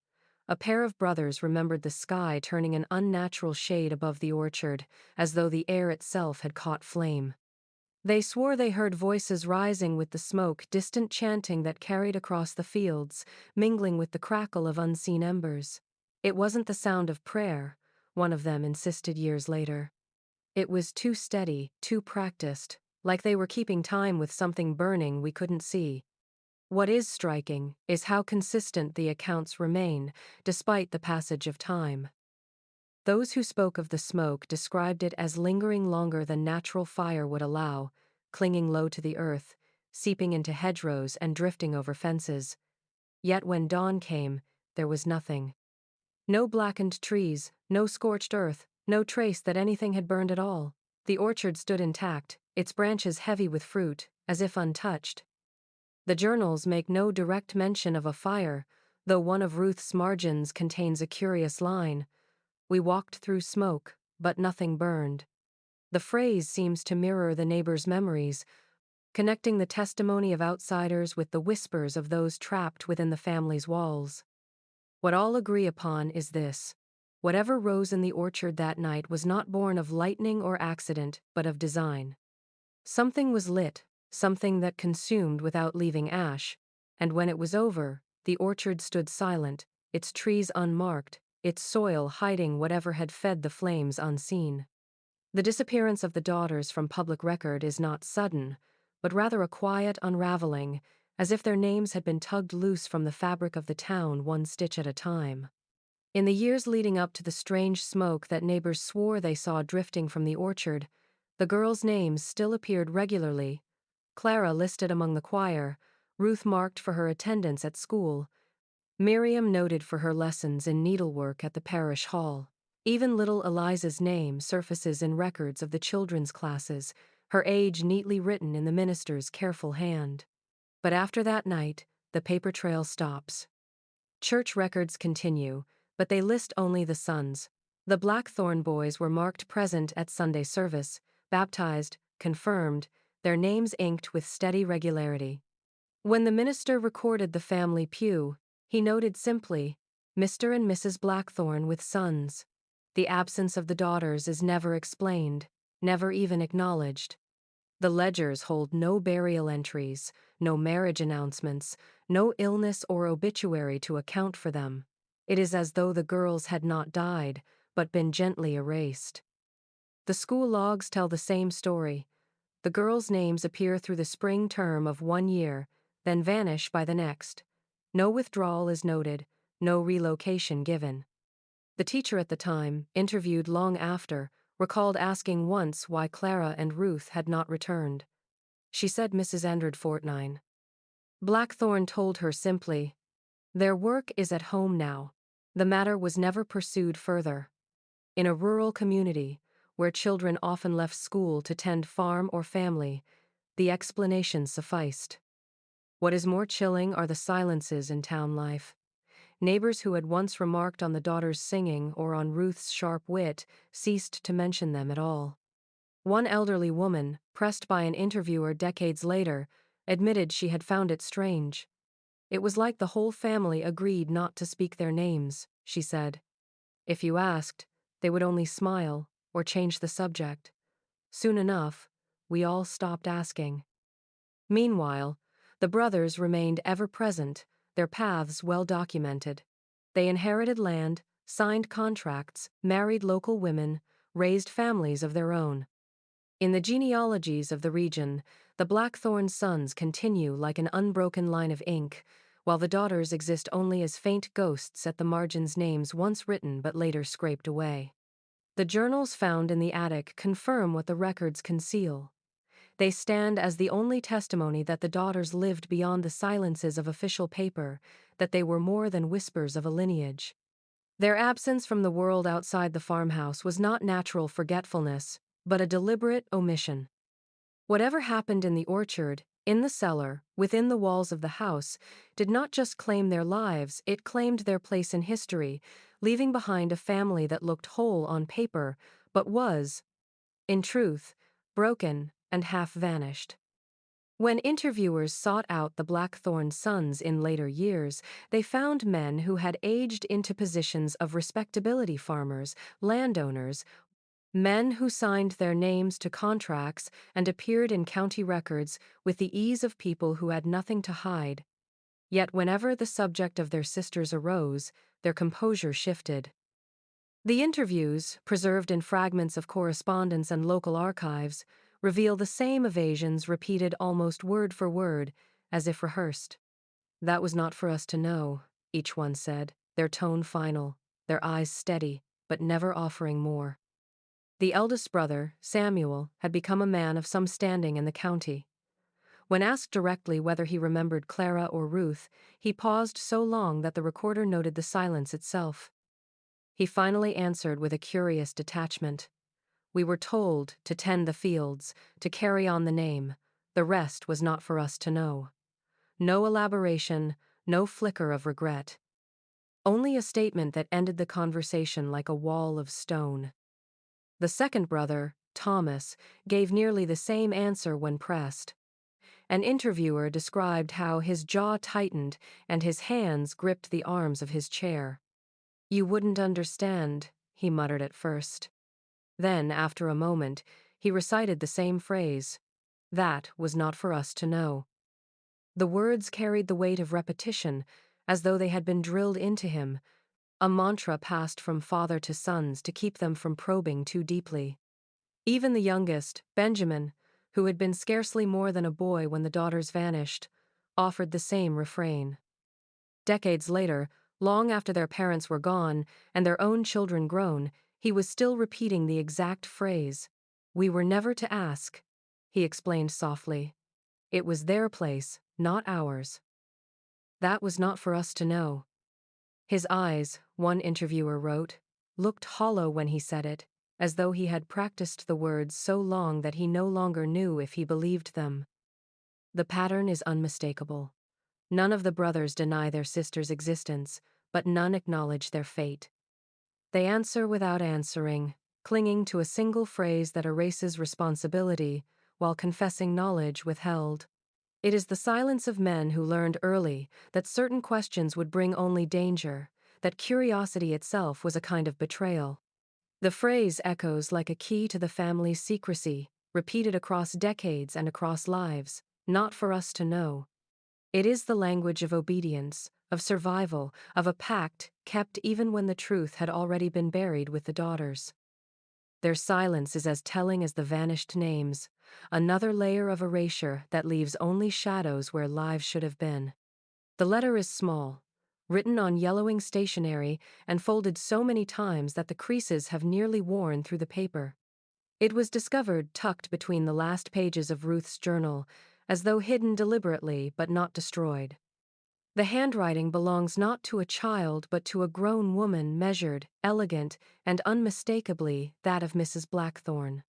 A pair of brothers remembered the sky turning an unnatural shade above the orchard, as though the air itself had caught flame. They swore they heard voices rising with the smoke, distant chanting that carried across the fields, mingling with the crackle of unseen embers. It wasn't the sound of prayer, one of them insisted years later. It was too steady, too practiced, like they were keeping time with something burning we couldn't see. What is striking is how consistent the accounts remain, despite the passage of time. Those who spoke of the smoke described it as lingering longer than natural fire would allow, clinging low to the earth, seeping into hedgerows and drifting over fences. Yet when dawn came, there was nothing. No blackened trees, no scorched earth, no trace that anything had burned at all. The orchard stood intact, its branches heavy with fruit, as if untouched. The journals make no direct mention of a fire, though one of Ruth's margins contains a curious line. "We walked through smoke, but nothing burned." The phrase seems to mirror the neighbors' memories, connecting the testimony of outsiders with the whispers of those trapped within the family's walls. What all agree upon is this: whatever rose in the orchard that night was not born of lightning or accident, but of design. Something was lit, something that consumed without leaving ash, and when it was over, the orchard stood silent, its trees unmarked, its soil hiding whatever had fed the flames unseen. The disappearance of the daughters from public record is not sudden, but rather a quiet unraveling, as if their names had been tugged loose from the fabric of the town one stitch at a time. In the years leading up to the strange smoke that neighbors swore they saw drifting from the orchard, the girls' names still appeared regularly. Clara listed among the choir, Ruth marked for her attendance at school, Miriam noted for her lessons in needlework at the parish hall. Even little Eliza's name surfaces in records of the children's classes, her age neatly written in the minister's careful hand. But after that night, the paper trail stops. Church records continue, but they list only the sons. The Blackthorn boys were marked present at Sunday service, baptized, confirmed, their names inked with steady regularity. When the minister recorded the family pew, he noted simply, Mr. and Mrs. Blackthorn with sons. The absence of the daughters is never explained, never even acknowledged. The ledgers hold no burial entries, no marriage announcements, no illness or obituary to account for them. It is as though the girls had not died, but been gently erased. The school logs tell the same story. The girls' names appear through the spring term of one year, then vanish by the next. No withdrawal is noted, no relocation given. The teacher at the time, interviewed long after, recalled asking once why Clara and Ruth had not returned. She said Mrs. Andred Fortnine. Blackthorn told her simply, their work is at home now. The matter was never pursued further. In a rural community, where children often left school to tend farm or family, the explanation sufficed. What is more chilling are the silences in town life. Neighbors who had once remarked on the daughter's singing or on Ruth's sharp wit ceased to mention them at all. One elderly woman, pressed by an interviewer decades later, admitted she had found it strange. It was like the whole family agreed not to speak their names, she said. If you asked, they would only smile or change the subject. Soon enough, we all stopped asking. Meanwhile, the brothers remained ever present, their paths well documented. They inherited land, signed contracts, married local women, raised families of their own. In the genealogies of the region, the Blackthorn sons continue like an unbroken line of ink, while the daughters exist only as faint ghosts at the margins, names once written but later scraped away. The journals found in the attic confirm what the records conceal. They stand as the only testimony that the daughters lived beyond the silences of official paper, that they were more than whispers of a lineage. Their absence from the world outside the farmhouse was not natural forgetfulness, but a deliberate omission. Whatever happened in the orchard, in the cellar, within the walls of the house, did not just claim their lives, it claimed their place in history, leaving behind a family that looked whole on paper, but was, in truth, broken and half vanished. When interviewers sought out the Blackthorn sons in later years, they found men who had aged into positions of respectability: farmers, landowners, men who signed their names to contracts and appeared in county records with the ease of people who had nothing to hide. Yet whenever the subject of their sisters arose, their composure shifted. The interviews, preserved in fragments of correspondence and local archives, reveal the same evasions repeated almost word for word, as if rehearsed. That was not for us to know, each one said, their tone final, their eyes steady, but never offering more. The eldest brother, Samuel, had become a man of some standing in the county. When asked directly whether he remembered Clara or Ruth, he paused so long that the recorder noted the silence itself. He finally answered with a curious detachment. We were told to tend the fields, to carry on the name. The rest was not for us to know. No elaboration, no flicker of regret. Only a statement that ended the conversation like a wall of stone. The second brother, Thomas, gave nearly the same answer when pressed. An interviewer described how his jaw tightened and his hands gripped the arms of his chair. You wouldn't understand, he muttered at first. Then, after a moment, he recited the same phrase. That was not for us to know. The words carried the weight of repetition, as though they had been drilled into him, a mantra passed from father to sons to keep them from probing too deeply. Even the youngest, Benjamin, who had been scarcely more than a boy when the daughters vanished, offered the same refrain. Decades later, long after their parents were gone and their own children grown, he was still repeating the exact phrase. We were never to ask, he explained softly. It was their place, not ours. That was not for us to know. His eyes, one interviewer wrote, looked hollow when he said it, as though he had practiced the words so long that he no longer knew if he believed them. The pattern is unmistakable. None of the brothers deny their sister's existence, but none acknowledge their fate. They answer without answering, clinging to a single phrase that erases responsibility, while confessing knowledge withheld. It is the silence of men who learned early that certain questions would bring only danger, that curiosity itself was a kind of betrayal. The phrase echoes like a key to the family's secrecy, repeated across decades and across lives, not for us to know. It is the language of obedience, of survival, of a pact kept even when the truth had already been buried with the daughters. Their silence is as telling as the vanished names, another layer of erasure that leaves only shadows where lives should have been. The letter is small, written on yellowing stationery and folded so many times that the creases have nearly worn through the paper. It was discovered tucked between the last pages of Ruth's journal, as though hidden deliberately but not destroyed. The handwriting belongs not to a child but to a grown woman, measured, elegant, and unmistakably that of Mrs. Blackthorn.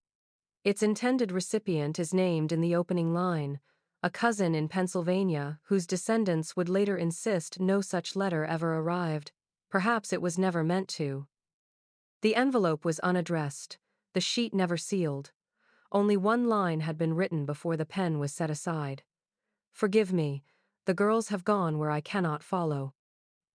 Its intended recipient is named in the opening line, a cousin in Pennsylvania whose descendants would later insist no such letter ever arrived. Perhaps it was never meant to. The envelope was unaddressed, the sheet never sealed. Only one line had been written before the pen was set aside. "Forgive me, the girls have gone where I cannot follow."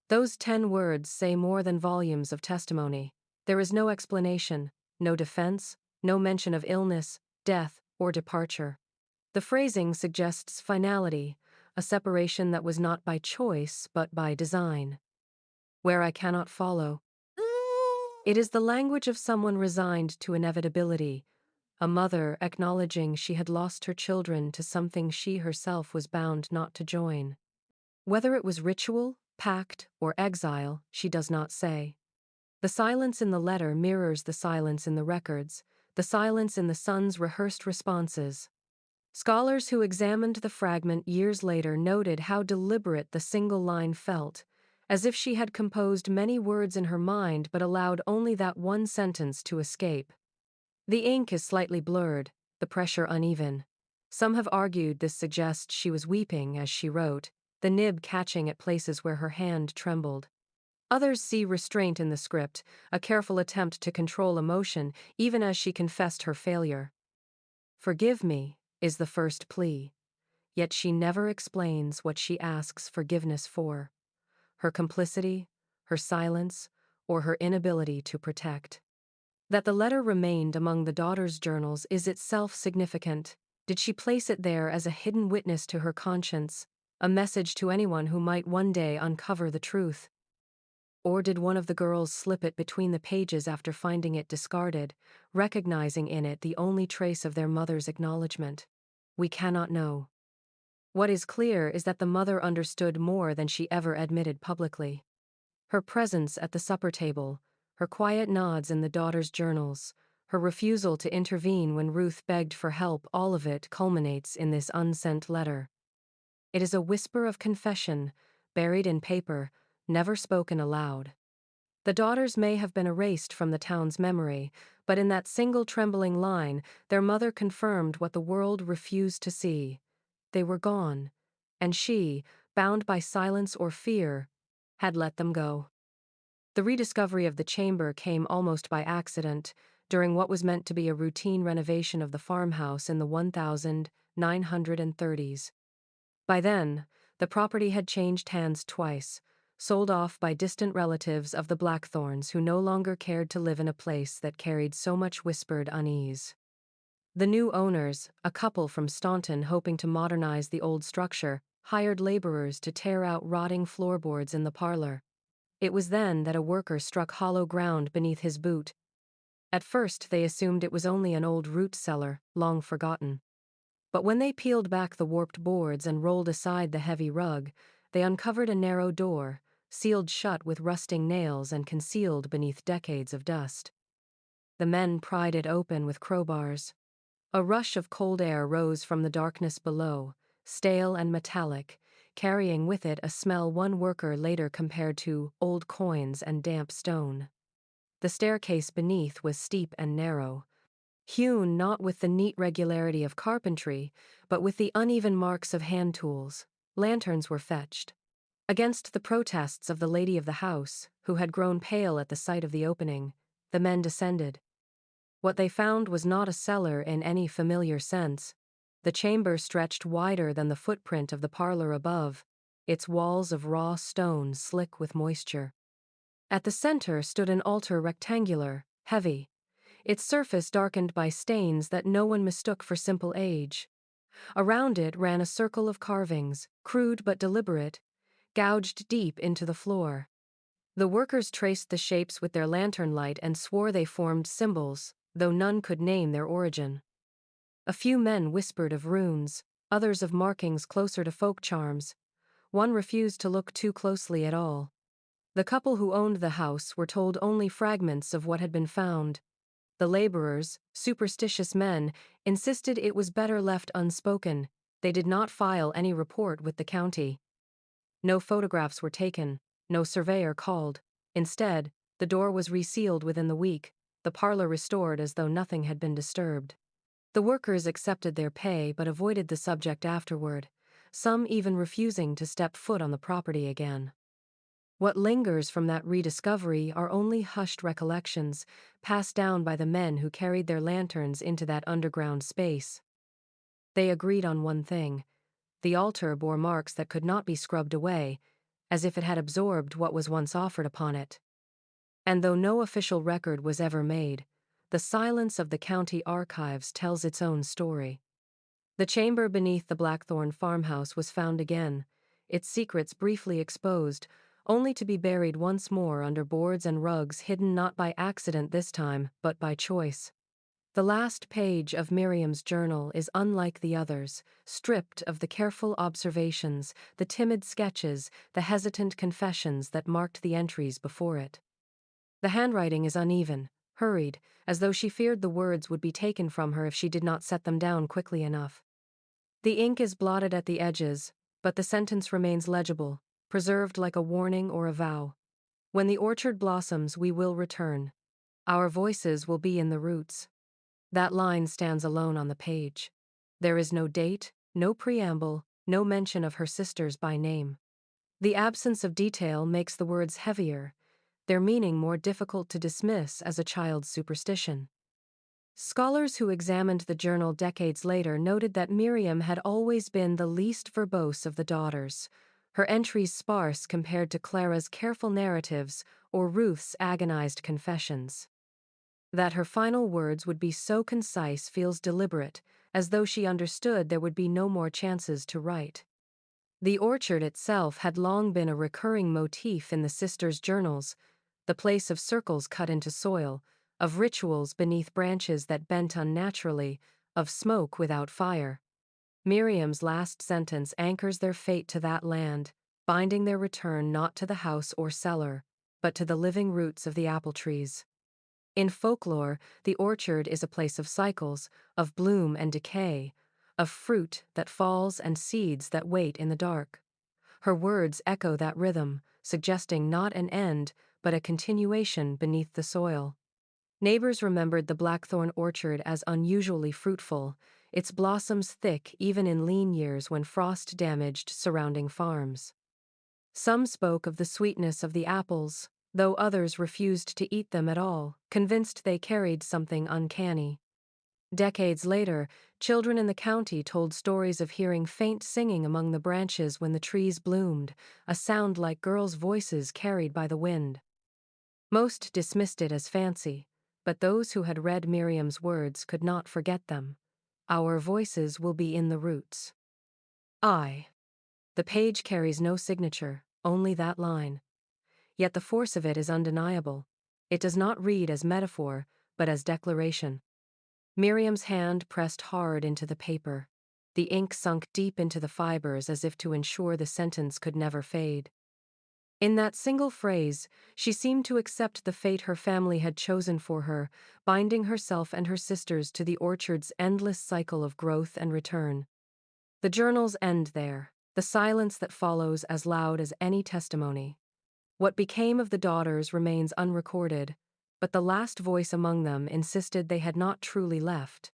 Those 10 words say more than volumes of testimony. There is no explanation, no defense, no mention of illness, death, or departure. The phrasing suggests finality, a separation that was not by choice but by design. Where I cannot follow. It is the language of someone resigned to inevitability, a mother acknowledging she had lost her children to something she herself was bound not to join. Whether it was ritual, pact, or exile, she does not say. The silence in the letter mirrors the silence in the records, the silence in the son's rehearsed responses. Scholars who examined the fragment years later noted how deliberate the single line felt, as if she had composed many words in her mind but allowed only that one sentence to escape. The ink is slightly blurred, the pressure uneven. Some have argued this suggests she was weeping as she wrote, the nib catching at places where her hand trembled. Others see restraint in the script, a careful attempt to control emotion even as she confessed her failure. "Forgive me," is the first plea. Yet she never explains what she asks forgiveness for. Her complicity, her silence, or her inability to protect. That the letter remained among the daughters' journals is itself significant. Did she place it there as a hidden witness to her conscience, a message to anyone who might one day uncover the truth? Or did one of the girls slip it between the pages after finding it discarded, recognizing in it the only trace of their mother's acknowledgement? We cannot know. What is clear is that the mother understood more than she ever admitted publicly. Her presence at the supper table, her quiet nods in the daughters' journals, her refusal to intervene when Ruth begged for help, all of it culminates in this unsent letter. It is a whisper of confession, buried in paper, never spoken aloud. The daughters may have been erased from the town's memory, but in that single trembling line, their mother confirmed what the world refused to see. They were gone, and she, bound by silence or fear, had let them go. The rediscovery of the chamber came almost by accident, during what was meant to be a routine renovation of the farmhouse in the 1930s. By then, the property had changed hands twice, sold off by distant relatives of the Blackthorns who no longer cared to live in a place that carried so much whispered unease. The new owners, a couple from Staunton hoping to modernize the old structure, hired laborers to tear out rotting floorboards in the parlor. It was then that a worker struck hollow ground beneath his boot. At first they assumed it was only an old root cellar, long forgotten. But when they peeled back the warped boards and rolled aside the heavy rug, they uncovered a narrow door, sealed shut with rusting nails and concealed beneath decades of dust. The men pried it open with crowbars. A rush of cold air rose from the darkness below, stale and metallic, carrying with it a smell one worker later compared to old coins and damp stone. The staircase beneath was steep and narrow, hewn not with the neat regularity of carpentry, but with the uneven marks of hand tools. Lanterns were fetched. Against the protests of the lady of the house, who had grown pale at the sight of the opening, the men descended. What they found was not a cellar in any familiar sense. The chamber stretched wider than the footprint of the parlor above, its walls of raw stone slick with moisture. At the center stood an altar rectangular, heavy, its surface darkened by stains that no one mistook for simple age. Around it ran a circle of carvings, crude but deliberate, gouged deep into the floor. The workers traced the shapes with their lantern light and swore they formed symbols, though none could name their origin. A few men whispered of runes, others of markings closer to folk charms. One refused to look too closely at all. The couple who owned the house were told only fragments of what had been found. The laborers, superstitious men, insisted it was better left unspoken. They did not file any report with the county. No photographs were taken, no surveyor called. Instead, the door was resealed within the week, the parlor restored as though nothing had been disturbed. The workers accepted their pay but avoided the subject afterward, some even refusing to step foot on the property again. What lingers from that rediscovery are only hushed recollections, passed down by the men who carried their lanterns into that underground space. They agreed on one thing: the altar bore marks that could not be scrubbed away, as if it had absorbed what was once offered upon it. And though no official record was ever made, the silence of the county archives tells its own story. The chamber beneath the Blackthorn farmhouse was found again, its secrets briefly exposed, only to be buried once more under boards and rugs hidden not by accident this time, but by choice. The last page of Miriam's journal is unlike the others, stripped of the careful observations, the timid sketches, the hesitant confessions that marked the entries before it. The handwriting is uneven, hurried, as though she feared the words would be taken from her if she did not set them down quickly enough. The ink is blotted at the edges, but the sentence remains legible, preserved like a warning or a vow. When the orchard blossoms, we will return. Our voices will be in the roots. That line stands alone on the page. There is no date, no preamble, no mention of her sisters by name. The absence of detail makes the words heavier, their meaning more difficult to dismiss as a child's superstition. Scholars who examined the journal decades later noted that Miriam had always been the least verbose of the daughters, her entries sparse compared to Clara's careful narratives or Ruth's agonized confessions. That her final words would be so concise feels deliberate, as though she understood there would be no more chances to write. The orchard itself had long been a recurring motif in the sisters' journals, the place of circles cut into soil, of rituals beneath branches that bent unnaturally, of smoke without fire. Miriam's last sentence anchors their fate to that land, binding their return not to the house or cellar, but to the living roots of the apple trees. In folklore, the orchard is a place of cycles, of bloom and decay, of fruit that falls and seeds that wait in the dark. Her words echo that rhythm, suggesting not an end, but a continuation beneath the soil. Neighbors remembered the Blackthorn orchard as unusually fruitful, its blossoms thick even in lean years when frost damaged surrounding farms. Some spoke of the sweetness of the apples, though others refused to eat them at all, convinced they carried something uncanny. Decades later, children in the county told stories of hearing faint singing among the branches when the trees bloomed, a sound like girls' voices carried by the wind. Most dismissed it as fancy, but those who had read Miriam's words could not forget them. Our voices will be in the roots. I. The page carries no signature, only that line. Yet the force of it is undeniable. It does not read as metaphor, but as declaration. Miriam's hand pressed hard into the paper. The ink sunk deep into the fibers as if to ensure the sentence could never fade. In that single phrase, she seemed to accept the fate her family had chosen for her, binding herself and her sisters to the orchard's endless cycle of growth and return. The journals end there, the silence that follows as loud as any testimony. What became of the daughters remains unrecorded, but the last voice among them insisted they had not truly left.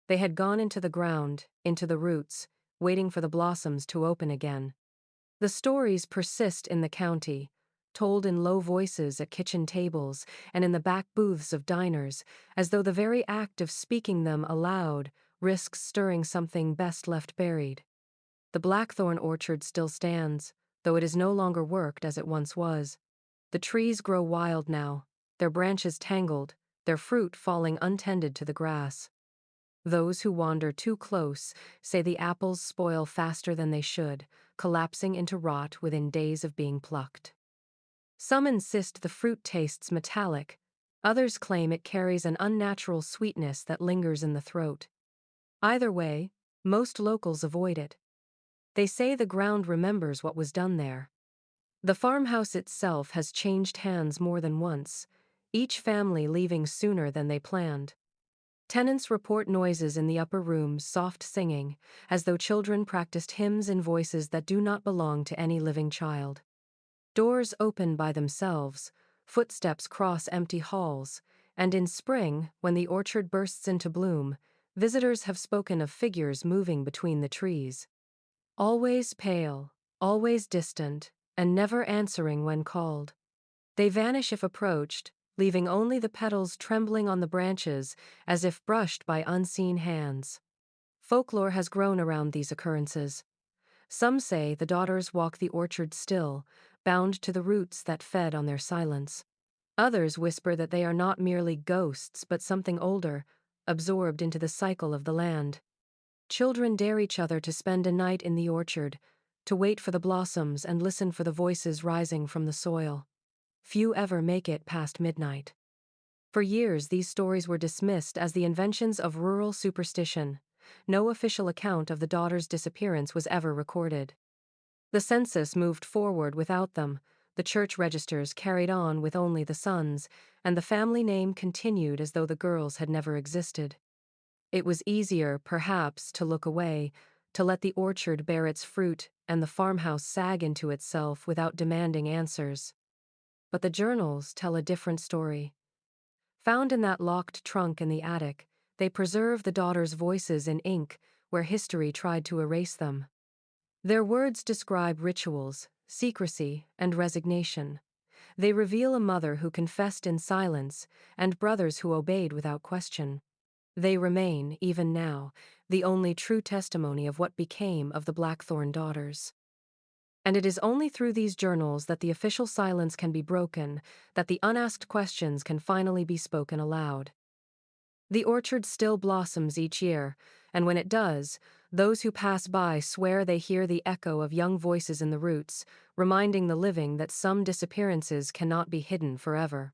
They had gone into the ground, into the roots, waiting for the blossoms to open again. The stories persist in the county, told in low voices at kitchen tables and in the back booths of diners, as though the very act of speaking them aloud risks stirring something best left buried. The blackthorn orchard still stands, though it is no longer worked as it once was. The trees grow wild now, their branches tangled, their fruit falling untended to the grass. Those who wander too close say the apples spoil faster than they should, collapsing into rot within days of being plucked. Some insist the fruit tastes metallic, others claim it carries an unnatural sweetness that lingers in the throat. Either way, most locals avoid it. They say the ground remembers what was done there. The farmhouse itself has changed hands more than once, each family leaving sooner than they planned. Tenants report noises in the upper rooms, soft singing, as though children practiced hymns in voices that do not belong to any living child. Doors open by themselves, footsteps cross empty halls, and in spring, when the orchard bursts into bloom, visitors have spoken of figures moving between the trees. Always pale, always distant, and never answering when called. They vanish if approached, leaving only the petals trembling on the branches as if brushed by unseen hands. Folklore has grown around these occurrences. Some say the daughters walk the orchard still, bound to the roots that fed on their silence. Others whisper that they are not merely ghosts but something older, absorbed into the cycle of the land. Children dare each other to spend a night in the orchard, to wait for the blossoms and listen for the voices rising from the soil. Few ever make it past midnight. For years, these stories were dismissed as the inventions of rural superstition. No official account of the daughter's disappearance was ever recorded. The census moved forward without them, the church registers carried on with only the sons, and the family name continued as though the girls had never existed. It was easier, perhaps, to look away, to let the orchard bear its fruit and the farmhouse sag into itself without demanding answers. But the journals tell a different story. Found in that locked trunk in the attic, they preserve the daughters' voices in ink where history tried to erase them. Their words describe rituals, secrecy, and resignation. They reveal a mother who confessed in silence and brothers who obeyed without question. They remain, even now, the only true testimony of what became of the Blackthorn daughters. And it is only through these journals that the official silence can be broken, that the unasked questions can finally be spoken aloud. The orchard still blossoms each year, and when it does, those who pass by swear they hear the echo of young voices in the roots, reminding the living that some disappearances cannot be hidden forever.